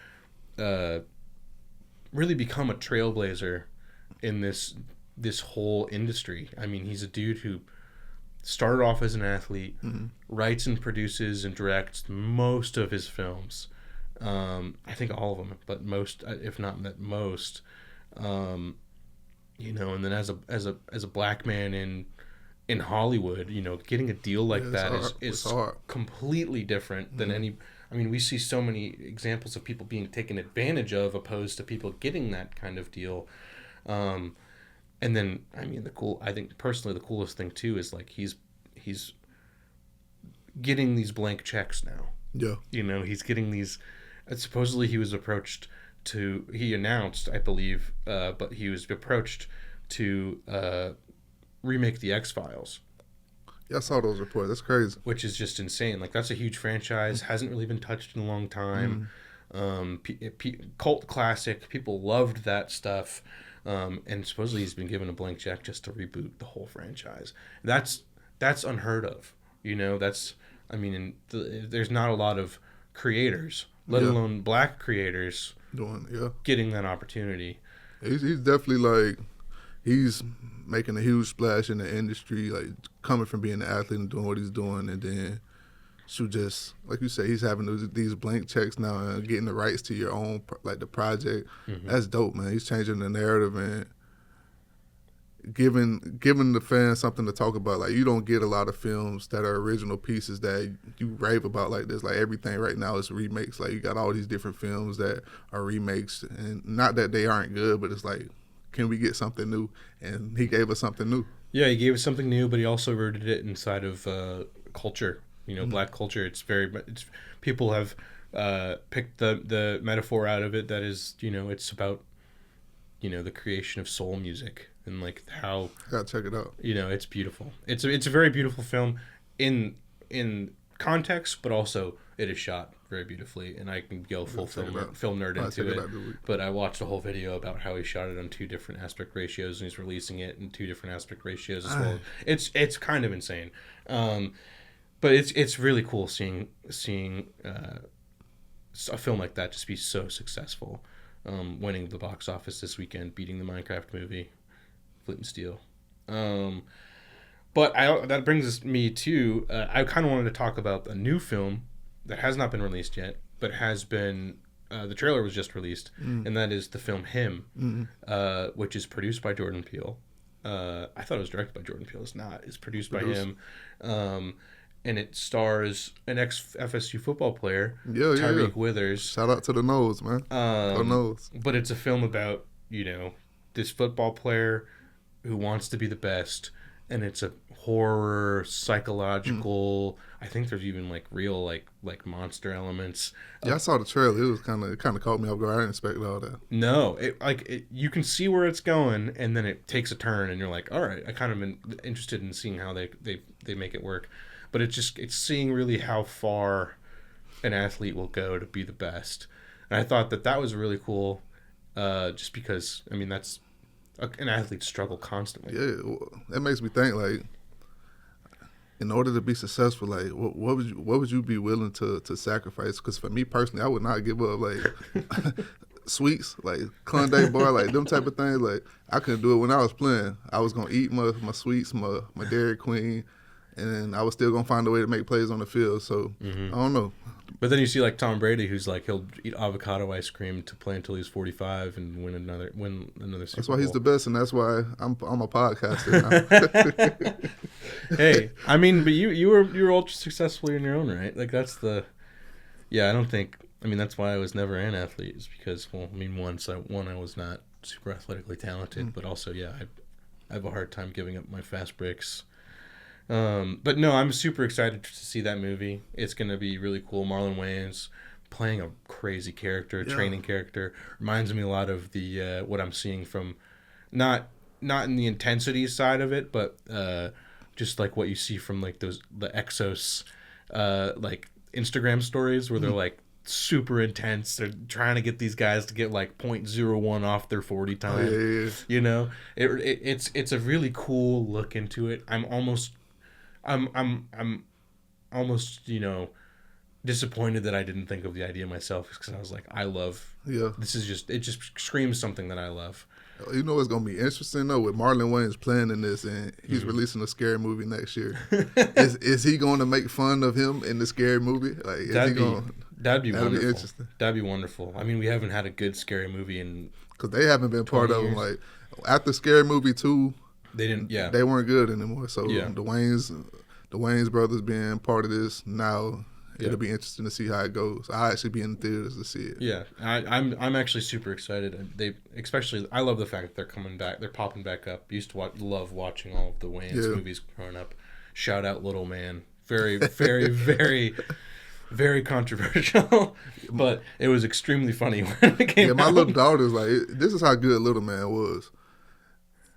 really become a trailblazer in this whole industry. I mean, he's a dude who started off as an athlete, writes and produces and directs most of his films. I think all of them, but most, if not most. You know, and then as a black man in Hollywood, you know, getting a deal like that is completely different than any. I mean, we see so many examples of people being taken advantage of, opposed to people getting that kind of deal. And then, I mean, I think personally the coolest thing too is, like, he's getting these blank checks now. Yeah. You know, he's getting these. Supposedly he was approached to. He announced, I believe, but he was approached to remake the X-Files. Yeah, I saw those reports. That's crazy. Which is just insane. Like, that's a huge franchise. Hasn't really been touched in a long time. Cult classic. People loved that stuff. And supposedly he's been given a blank check just to reboot the whole franchise. That's unheard of. You know, there's not a lot of creators, let alone black creators, getting that opportunity. He's definitely, like, he's making a huge splash in the industry, like, coming from being an athlete and doing what he's doing, and then just, like you say, he's having these blank checks now and getting the rights to your own, like, the project. That's dope, man. He's changing the narrative and giving the fans something to talk about. Like, you don't get a lot of films that are original pieces that you rave about like this. Like, everything right now is remakes. Like, you got all these different films that are remakes, and not that they aren't good, but it's like, can we get something new? And he gave us something new. Yeah, he gave us something new, but he also rooted it inside of culture. You know, black culture. It's people have picked the metaphor out of it that is, you know, it's about, you know, the creation of soul music and, like, how. Gotta check it out. You know, it's beautiful. It's a very beautiful film in context, but also it is shot very beautifully, and I can go full film nerd into it. But I watched a whole video about how he shot it on 2 different aspect ratios, and he's releasing it in 2 different aspect ratios as well. It's kind of insane. But it's really cool seeing a film like that just be so successful, winning the box office this weekend, beating the Minecraft movie, Flint and Steel. But that brings me to I kind of wanted to talk about a new film that has not been released yet, but has been. The trailer was just released, and that is the film Him, which is produced by Jordan Peele. I thought it was directed by Jordan Peele. It's not. It's produced by him. And it stars an ex-FSU football player, Tyreek Withers. Shout out to the Nose, man. The Nose. But it's a film about, you know, this football player who wants to be the best, and it's a horror, psychological. I think there's even, like, real like monster elements. Yeah, I saw the trailer. It was kind of caught me off guard. I didn't expect all that. No, you can see where it's going, and then it takes a turn, and you're like, all right, I kind of been interested in seeing how they make it work. But it's seeing really how far an athlete will go to be the best. And I thought that was really cool, just because, I mean, that's an athlete's struggle constantly. Yeah, that makes me think, like, in order to be successful, like what would you be willing to sacrifice? Because for me personally, I would not give up like sweets, like Klondike bar, like them type of things. Like I couldn't do it when I was playing. I was gonna eat my sweets, my Dairy Queen, and I was still gonna find a way to make plays on the field. So I don't know. But then you see like Tom Brady, who's like he'll eat avocado ice cream to play until he's 45 and win another Super Bowl. That's why he's the best, and that's why I'm a podcaster now. Hey, I mean, but you were ultra successful in your own right. Like that's the, yeah. I mean, that's why I was never an athlete. Is because, well, I mean, one, I was not super athletically talented, but also, yeah, I have a hard time giving up my fast breaks. But no, I'm super excited to see that movie. It's gonna be really cool. Marlon Wayans playing a crazy character, training character, reminds me a lot of the what I'm seeing from, not in the intensity side of it, but just like what you see from like the Exos, like Instagram stories where they're like super intense. They're trying to get these guys to get like 0.01 off their 40 time. Oh, yeah. You know, it's a really cool look into it. I'm almost, you know, disappointed that I didn't think of the idea myself, because I was like, this is just, it just screams something that I love. You know what's gonna be interesting though, with Marlon Wayans playing in this, and he's releasing a scary movie next year. Is he going to make fun of him in the scary movie? Like, that'd be wonderful. Be interesting. That'd be wonderful. I mean, we haven't had a good scary movie in, because they haven't been part of them. Like after Scary Movie 2, they weren't good anymore. So the Wayans brothers being part of this now. It'll be interesting to see how it goes. I'll actually be in the theaters to see it. Yeah, I'm actually super excited. I love the fact that they're coming back. They're popping back up. Used to love watching all of the Wayans movies growing up. Shout out Little Man. Very, very, very, very controversial, but it was extremely funny when it came out. My little daughter's like, this is how good Little Man was.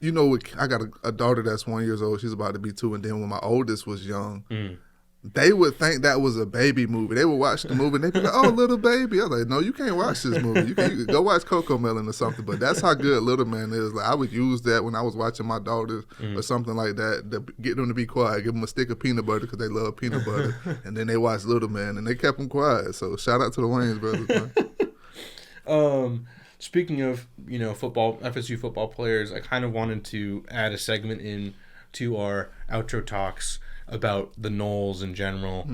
You know, I got a daughter that's 1 year old. She's about to be 2, and then when my oldest was young. They would think that was a baby movie. They would watch the movie and they'd be like, "Oh, Little Baby." I was like, "No, you can't watch this movie. You can go watch Coco Melon or something." But that's how good Little Man is. Like I would use that when I was watching my daughters or something like that to get them to be quiet. Give them a stick of peanut butter because they love peanut butter, and then they watch Little Man and they kept them quiet. So shout out to the Wayans brothers, man. Speaking of football, FSU football players, I kind of wanted to add a segment in to our outro talks about the Noles in general.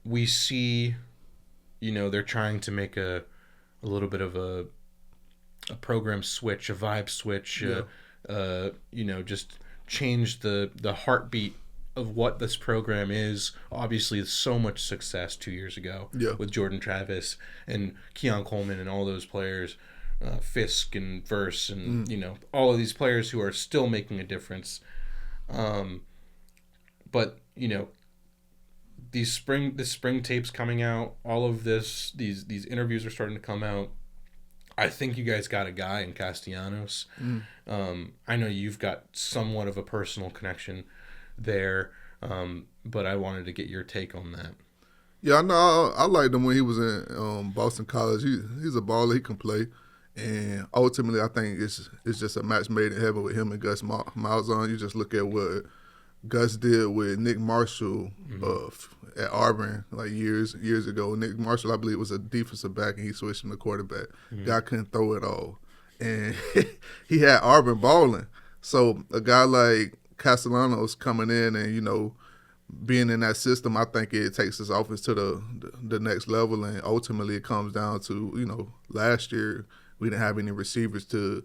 We see, they're trying to make a little bit of a program switch, a vibe switch, just change the heartbeat of what this program is. Obviously, so much success 2 years ago with Jordan Travis and Keon Coleman and all those players, Fisk and Verse and, all of these players who are still making a difference. But this spring tapes coming out, all of these interviews are starting to come out. I think you guys got a guy in Castellanos. I know you've got somewhat of a personal connection there, but I wanted to get your take on that. Yeah, I know. I liked him when he was in Boston College. He's a baller. He can play. And ultimately, I think it's just a match made in heaven with him and Gus Malzahn. You just look at what Gus did with Nick Marshall at Auburn like years ago. Nick Marshall, I believe, was a defensive back, and he switched him to quarterback. Guy couldn't throw it all. And he had Auburn balling. So a guy like Castellanos coming in and, being in that system, I think it takes his offense to the next level. And ultimately it comes down to, last year we didn't have any receivers to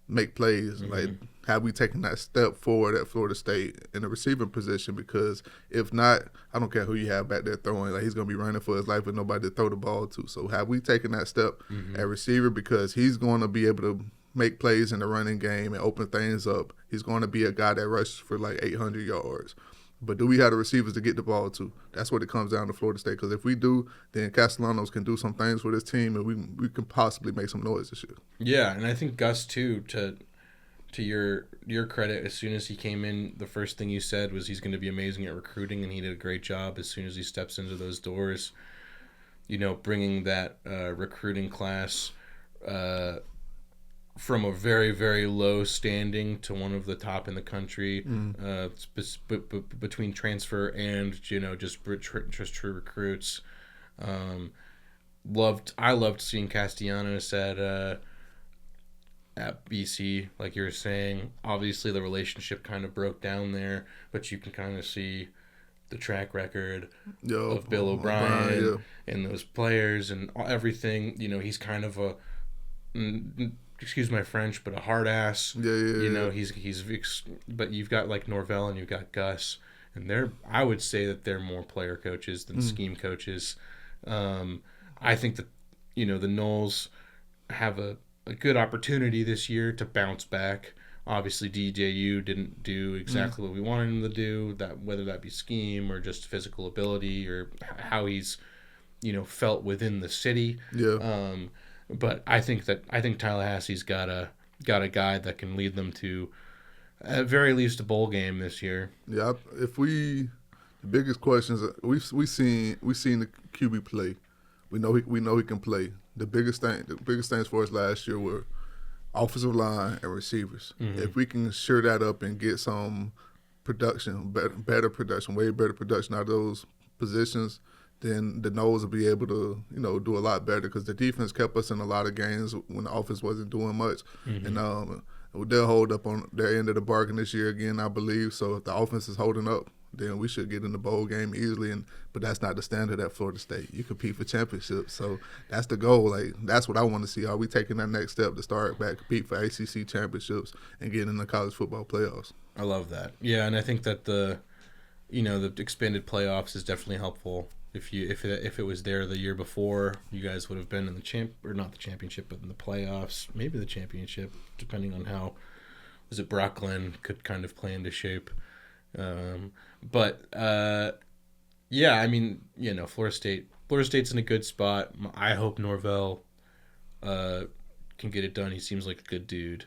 make plays. Like, have we taken that step forward at Florida State in the receiving position? Because if not, I don't care who you have back there throwing. Like, he's going to be running for his life with nobody to throw the ball to. So have we taken that step at receiver? Because he's going to be able to make plays in the running game and open things up. He's going to be a guy that rushes for like 800 yards. But do we have the receivers to get the ball to? That's what it comes down to Florida State. Because if we do, then Castellanos can do some things for this team, and we can possibly make some noise this year. Yeah, and I think Gus, too, to your credit, as soon as he came in, the first thing you said was he's going to be amazing at recruiting, and he did a great job as soon as he steps into those doors. Bringing that recruiting class from a very, very low standing to one of the top in the country, between transfer and just true recruits. I loved seeing Castellanos at BC, like you were saying. Obviously, the relationship kind of broke down there, but you can kind of see the track record of Bill O'Brien and those players and everything. He's kind of a, excuse my French, but a hard ass. He's but you've got like Norvell and you've got Gus, and I would say that they're more player coaches than scheme coaches. I think that the Noles have a good opportunity this year to bounce back. Obviously, DJU didn't do exactly what we wanted him to do, whether that be scheme or just physical ability or how he's, felt within the city. Yeah. But I think Tallahassee's got a guy that can lead them to, at very least, a bowl game this year. Yeah. The biggest questions we've seen the QB play. We know he can play. The biggest things for us last year were offensive line and receivers. If we can shore that up and get some production, better production, way better production out of those positions, then the Noles will be able to, do a lot better, because the defense kept us in a lot of games when the offense wasn't doing much. And they'll hold up on their end of the bargain this year again, I believe. So if the offense is holding up, then we should get in the bowl game easily. But that's not the standard at Florida State. You compete for championships. So that's the goal. Like, that's what I want to see. Are we taking that next step to start back, compete for ACC championships and get in the college football playoffs? I love that. Yeah, and I think that the expanded playoffs is definitely helpful. If it was there the year before, you guys would have been in not the championship, but in the playoffs, maybe the championship, depending on how Brockland could kind of play into shape. Yeah, I mean, Florida State's in a good spot. I hope Norvell can get it done. He seems like a good dude.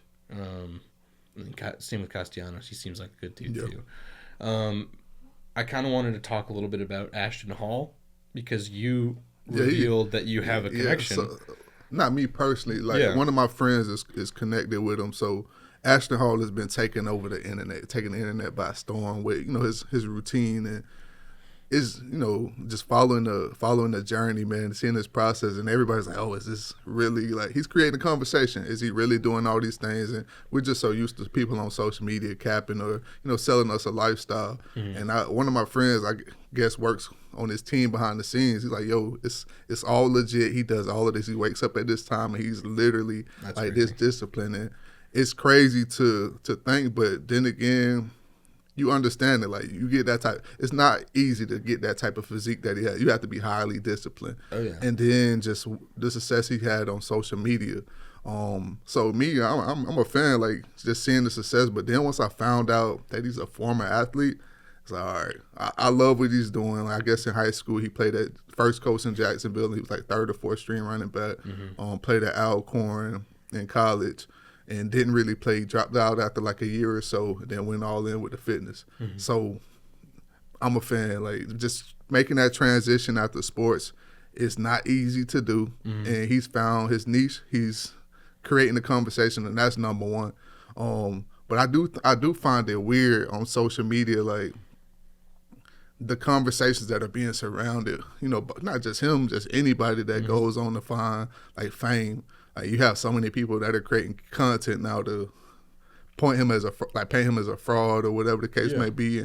Same with Castellanos. He seems like a good dude too. I kind of wanted to talk a little bit about Ashton Hall, because you revealed that you have a connection. So, not me personally. One of my friends is connected with him. So Ashton Hall has been taking over the internet, taking the internet by storm with his routine, and is just following the journey, man, seeing this process, and everybody's like, oh, is this really, like, he's creating a conversation? Is he really doing all these things? And we're just so used to people on social media capping or selling us a lifestyle. And one of my friends, I guess, works on his team behind the scenes. He's like, yo, it's all legit. He does all of this. He wakes up at this time and he's literally this discipline. And it's crazy to think, but then again, you understand it. Like, you get that type. It's not easy to get that type of physique that he had. You have to be highly disciplined. Oh yeah. And then just the success he had on social media. So me, I'm a fan, like, just seeing the success. But then once I found out that he's a former athlete, it's like, all right, I love what he's doing. Like, I guess in high school he played at first coach in Jacksonville. He was like third or fourth string running back. Played at Alcorn in college. And didn't really play, dropped out after like a year or so, then went all in with the fitness. So I'm a fan. Like, just making that transition after sports is not easy to do. And he's found his niche. He's creating the conversation, and that's number one. But I do find it weird on social media, like, the conversations that are being surrounded, but not just him, just anybody that goes on to find, like, fame. Like, you have so many people that are creating content now to paint him as a fraud or whatever the case may be.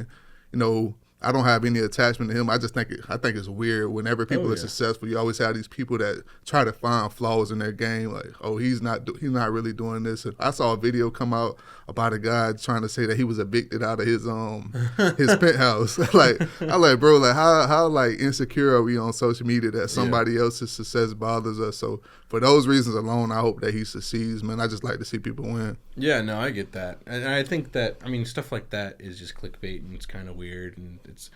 And, I don't have any attachment to him. I just think it's weird. Whenever people are successful, you always have these people that try to find flaws in their game. Like, oh, he's not really doing this. And I saw a video come out about a guy trying to say that he was evicted out of his penthouse. I'm like, bro, like, how like insecure are we on social media that somebody else's success bothers us? So for those reasons alone, I hope that he succeeds, man. I just like to see people win. Yeah, no, I get that. And I think that, I mean, stuff like that is just clickbait, and it's kind of weird, and it's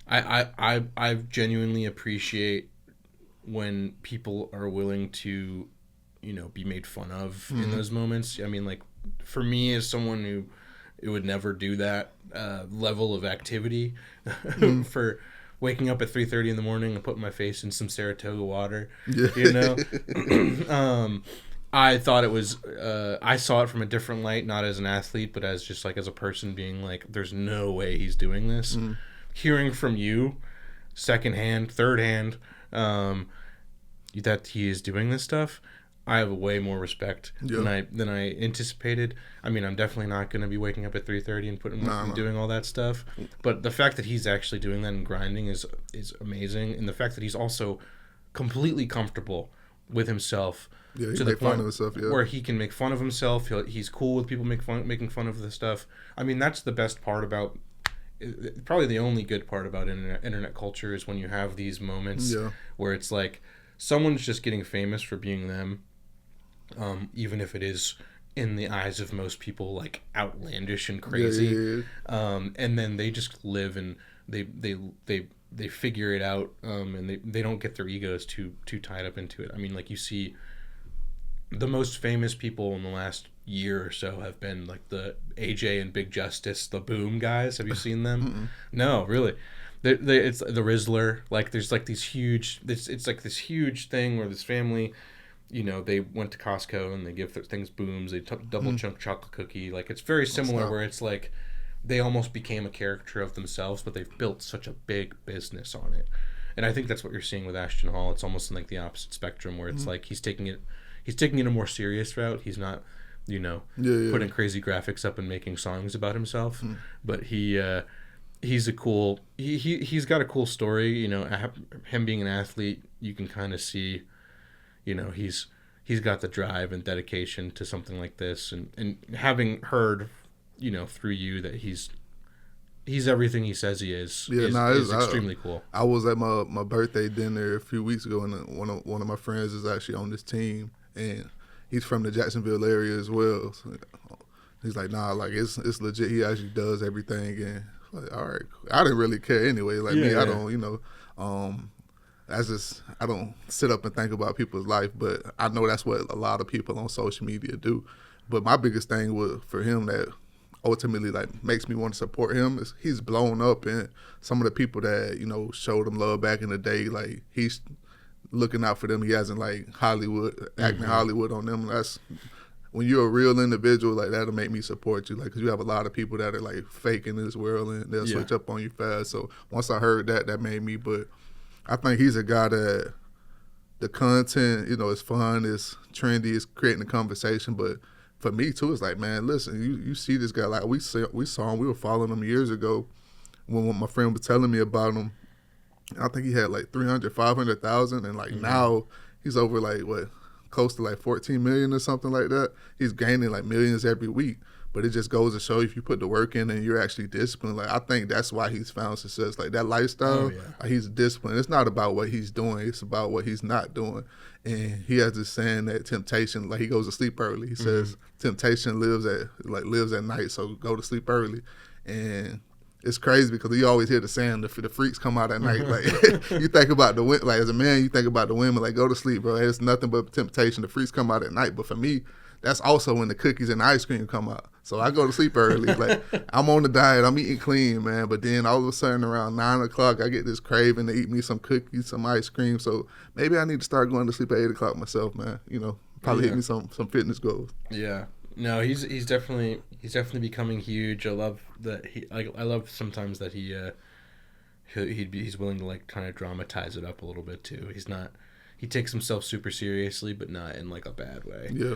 I genuinely appreciate when people are willing to, be made fun of in those moments. I mean, like, for me, as someone who it would never do that level of activity for waking up at 3:30 in the morning and putting my face in some Saratoga water, I thought it was. I saw it from a different light, not as an athlete, but as just like as a person being like, "There's no way he's doing this." Mm-hmm. Hearing from you, secondhand, third hand, that he is doing this stuff, I have way more respect than I anticipated. I mean, I'm definitely not going to be waking up at 3:30 and doing all that stuff. But the fact that he's actually doing that and grinding is amazing, and the fact that he's also completely comfortable with himself. Yeah, to the point where he can make fun of himself. He's cool with people making fun of the stuff. I mean, that's the best part about, probably the only good part about internet culture is when you have these moments where it's like someone's just getting famous for being them, even if it is in the eyes of most people like outlandish and crazy. And then they just live and they figure it out, and they don't get their egos too tied up into it. I mean, like you see. The most famous people in the last year or so have been like the AJ and Big Justice, the Boom guys. Have you seen them? No, really. It's the Rizzler. Like there's like these huge. It's like this huge thing where this family, you know, they went to Costco and they give their things Booms. They double chunk chocolate cookie. Like it's very similar where it's like they almost became a caricature of themselves, but they've built such a big business on it. And I think that's what you're seeing with Ashton Hall. It's almost in like the opposite spectrum where it's like he's taking it a more serious route. He's not, you know, putting crazy graphics up and making songs about himself. But he's a cool. He's got a cool story. You know, him being an athlete, you can kind of see, you know, he's got the drive and dedication to something like this, and having heard, you know, through you that he's everything he says he is. Is extremely cool. I was at my birthday dinner a few weeks ago, and one of my friends is actually on this team. And he's from the Jacksonville area as well. So he's like, nah, like it's legit. He actually does everything. And like, all right, I didn't really care anyway. Like I don't, you know, I don't sit up and think about people's life, but I know that's what a lot of people on social media do. But my biggest thing for him that ultimately like makes me want to support him is he's blown up, and some of the people that, you know, showed him love back in the day, like he's looking out for them. He hasn't like acting Hollywood on them. That's when you're a real individual, like that'll make me support you, like because you have a lot of people that are like fake in this world and they'll switch up on you fast. So once I heard that made me. But I think he's a guy that the content, you know, is fun, it's trendy, it's creating a conversation. But for me too, it's like, man, listen, you see this guy, like we saw him, we were following him years ago when my friend was telling me about him. I think he had like 300, 500,000, and like now he's over like close to like 14 million or something like that. He's gaining like millions every week. But it just goes to show if you put the work in and you're actually disciplined. Like I think that's why he's found success. Like that lifestyle, like, he's disciplined. It's not about what he's doing; it's about what he's not doing. And he has this saying that temptation, like he goes to sleep early. He says temptation lives at night, so go to sleep early. And it's crazy because you always hear the saying, the freaks come out at night. Like you think about like as a man, you think about the women, like go to sleep, bro. It's nothing but temptation. The freaks come out at night. But for me, that's also when the cookies and ice cream come out. So I go to sleep early. Like I'm on the diet, I'm eating clean, man. But then all of a sudden around 9 o'clock, I get this craving to eat me some cookies, some ice cream. So maybe I need to start going to sleep at 8 o'clock myself, man. You know, probably hit me some fitness goals. Yeah. No, he's definitely becoming huge. I love that I love sometimes that he's willing to like kind of dramatize it up a little bit too. He takes himself super seriously, but not in like a bad way. Yeah.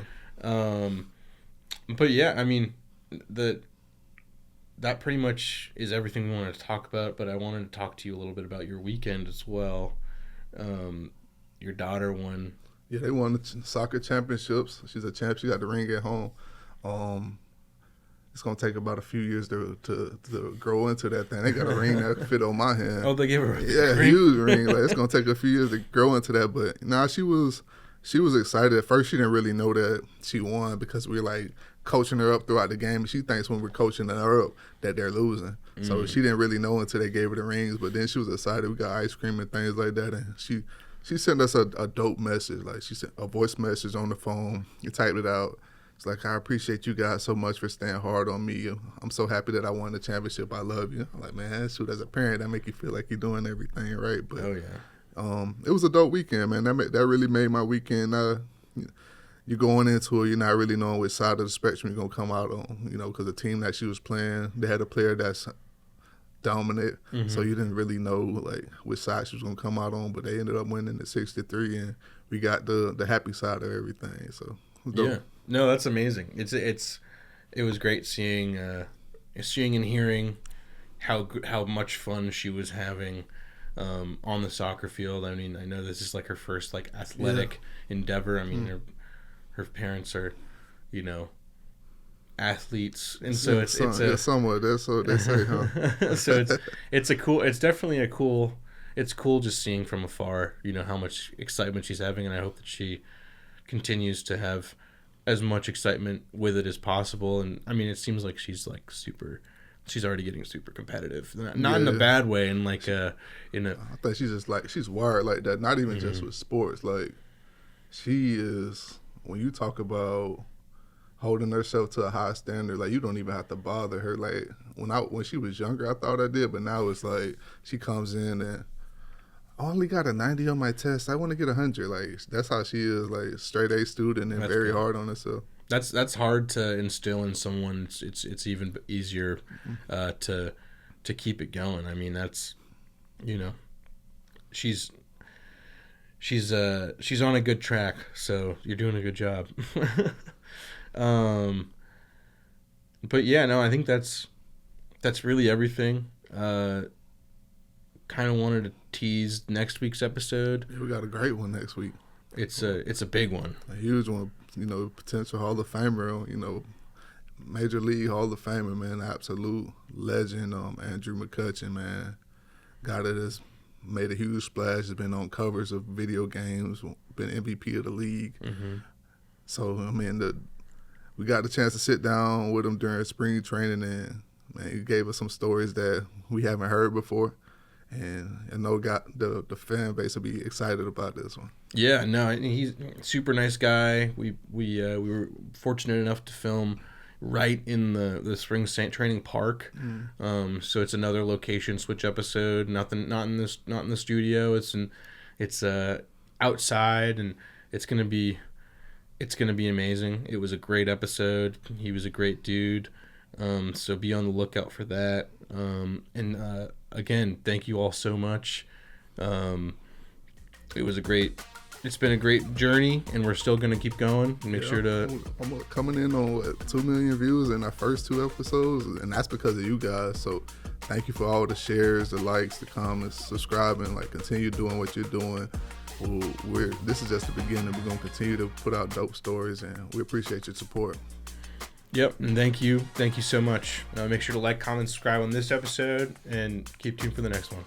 But yeah, I mean, that pretty much is everything we wanted to talk about. But I wanted to talk to you a little bit about your weekend as well. Your daughter won. Yeah, they won the soccer championships. She's a champ. She got the ring at home. It's gonna take about a few years to grow into that thing. They got a ring that fit on my hand. Oh, they gave her a ring? Huge ring. Like it's gonna take a few years to grow into that. But nah, she was excited. At first, she didn't really know that she won because we were like coaching her up throughout the game. And she thinks when we're coaching her up that they're losing. So she didn't really know until they gave her the rings. But then she was excited. We got ice cream and things like that. And she sent us a dope message. Like she sent a voice message on the phone. You typed it out. It's like, I appreciate you guys so much for staying hard on me. I'm so happy that I won the championship. I love you. I'm like, man, shoot, as a parent, that make you feel like you're doing everything right. But oh yeah. It was a dope weekend, man. That really made my weekend. you're going into it, you're not really knowing which side of the spectrum you're gonna come out on. You know, because the team that she was playing, they had a player that's dominant, so you didn't really know like which side she was gonna come out on. But they ended up winning at 63, and we got the happy side of everything. So yeah, no, that's amazing. It was great seeing and hearing how much fun she was having on the soccer field. I mean, I know this is like her first like athletic endeavor. I mean, her parents are, you know, athletes, and so it's somewhat that's what they say, huh? So it's cool just seeing from afar, you know, how much excitement she's having, and I hope that she continues to have as much excitement with it as possible. And I mean, it seems like she's already getting super competitive, not in a bad way, in like I think she's wired like that, not even just with sports. Like, she is, when you talk about holding herself to a high standard, like, you don't even have to bother her. Like, when she was younger, I thought I did, but now it's like she comes in and I only got a 90 on my test, I want to get 100. Like, that's how she is, like, straight A student and very hard on herself. That's hard to instill in someone. It's even easier to keep it going. I mean, that's, you know, she's on a good track, so you're doing a good job. But yeah, no, I think that's really everything. Kind of wanted to tease next week's episode. Yeah, we got a great one next week. It's a big one, a huge one. You know, potential Hall of Famer. You know, Major League Hall of Famer, man, absolute legend. Andrew McCutchen, man, guy that has made a huge splash. Has been on covers of video games. Been MVP of the league. So I mean, we got the chance to sit down with him during spring training, and man, he gave us some stories that we haven't heard before. And I know the fan base will be excited about this one. Yeah, no, he's a super nice guy. We were fortunate enough to film right in the spring training park. So it's another location switch episode. Not in the studio. It's outside, and it's gonna be amazing. It was a great episode. He was a great dude. So be on the lookout for that. Again, thank you all so much. It's been a great journey, and we're still going to keep going. Make sure to... I'm coming in on 2 million views in our first 2 episodes, and that's because of you guys. So thank you for all the shares, the likes, the comments, subscribing. Like, continue doing what you're doing. This is just the beginning. We're going to continue to put out dope stories, and we appreciate your support. Yep, and thank you so much. Make sure to like, comment, subscribe on this episode, and keep tuned for the next one.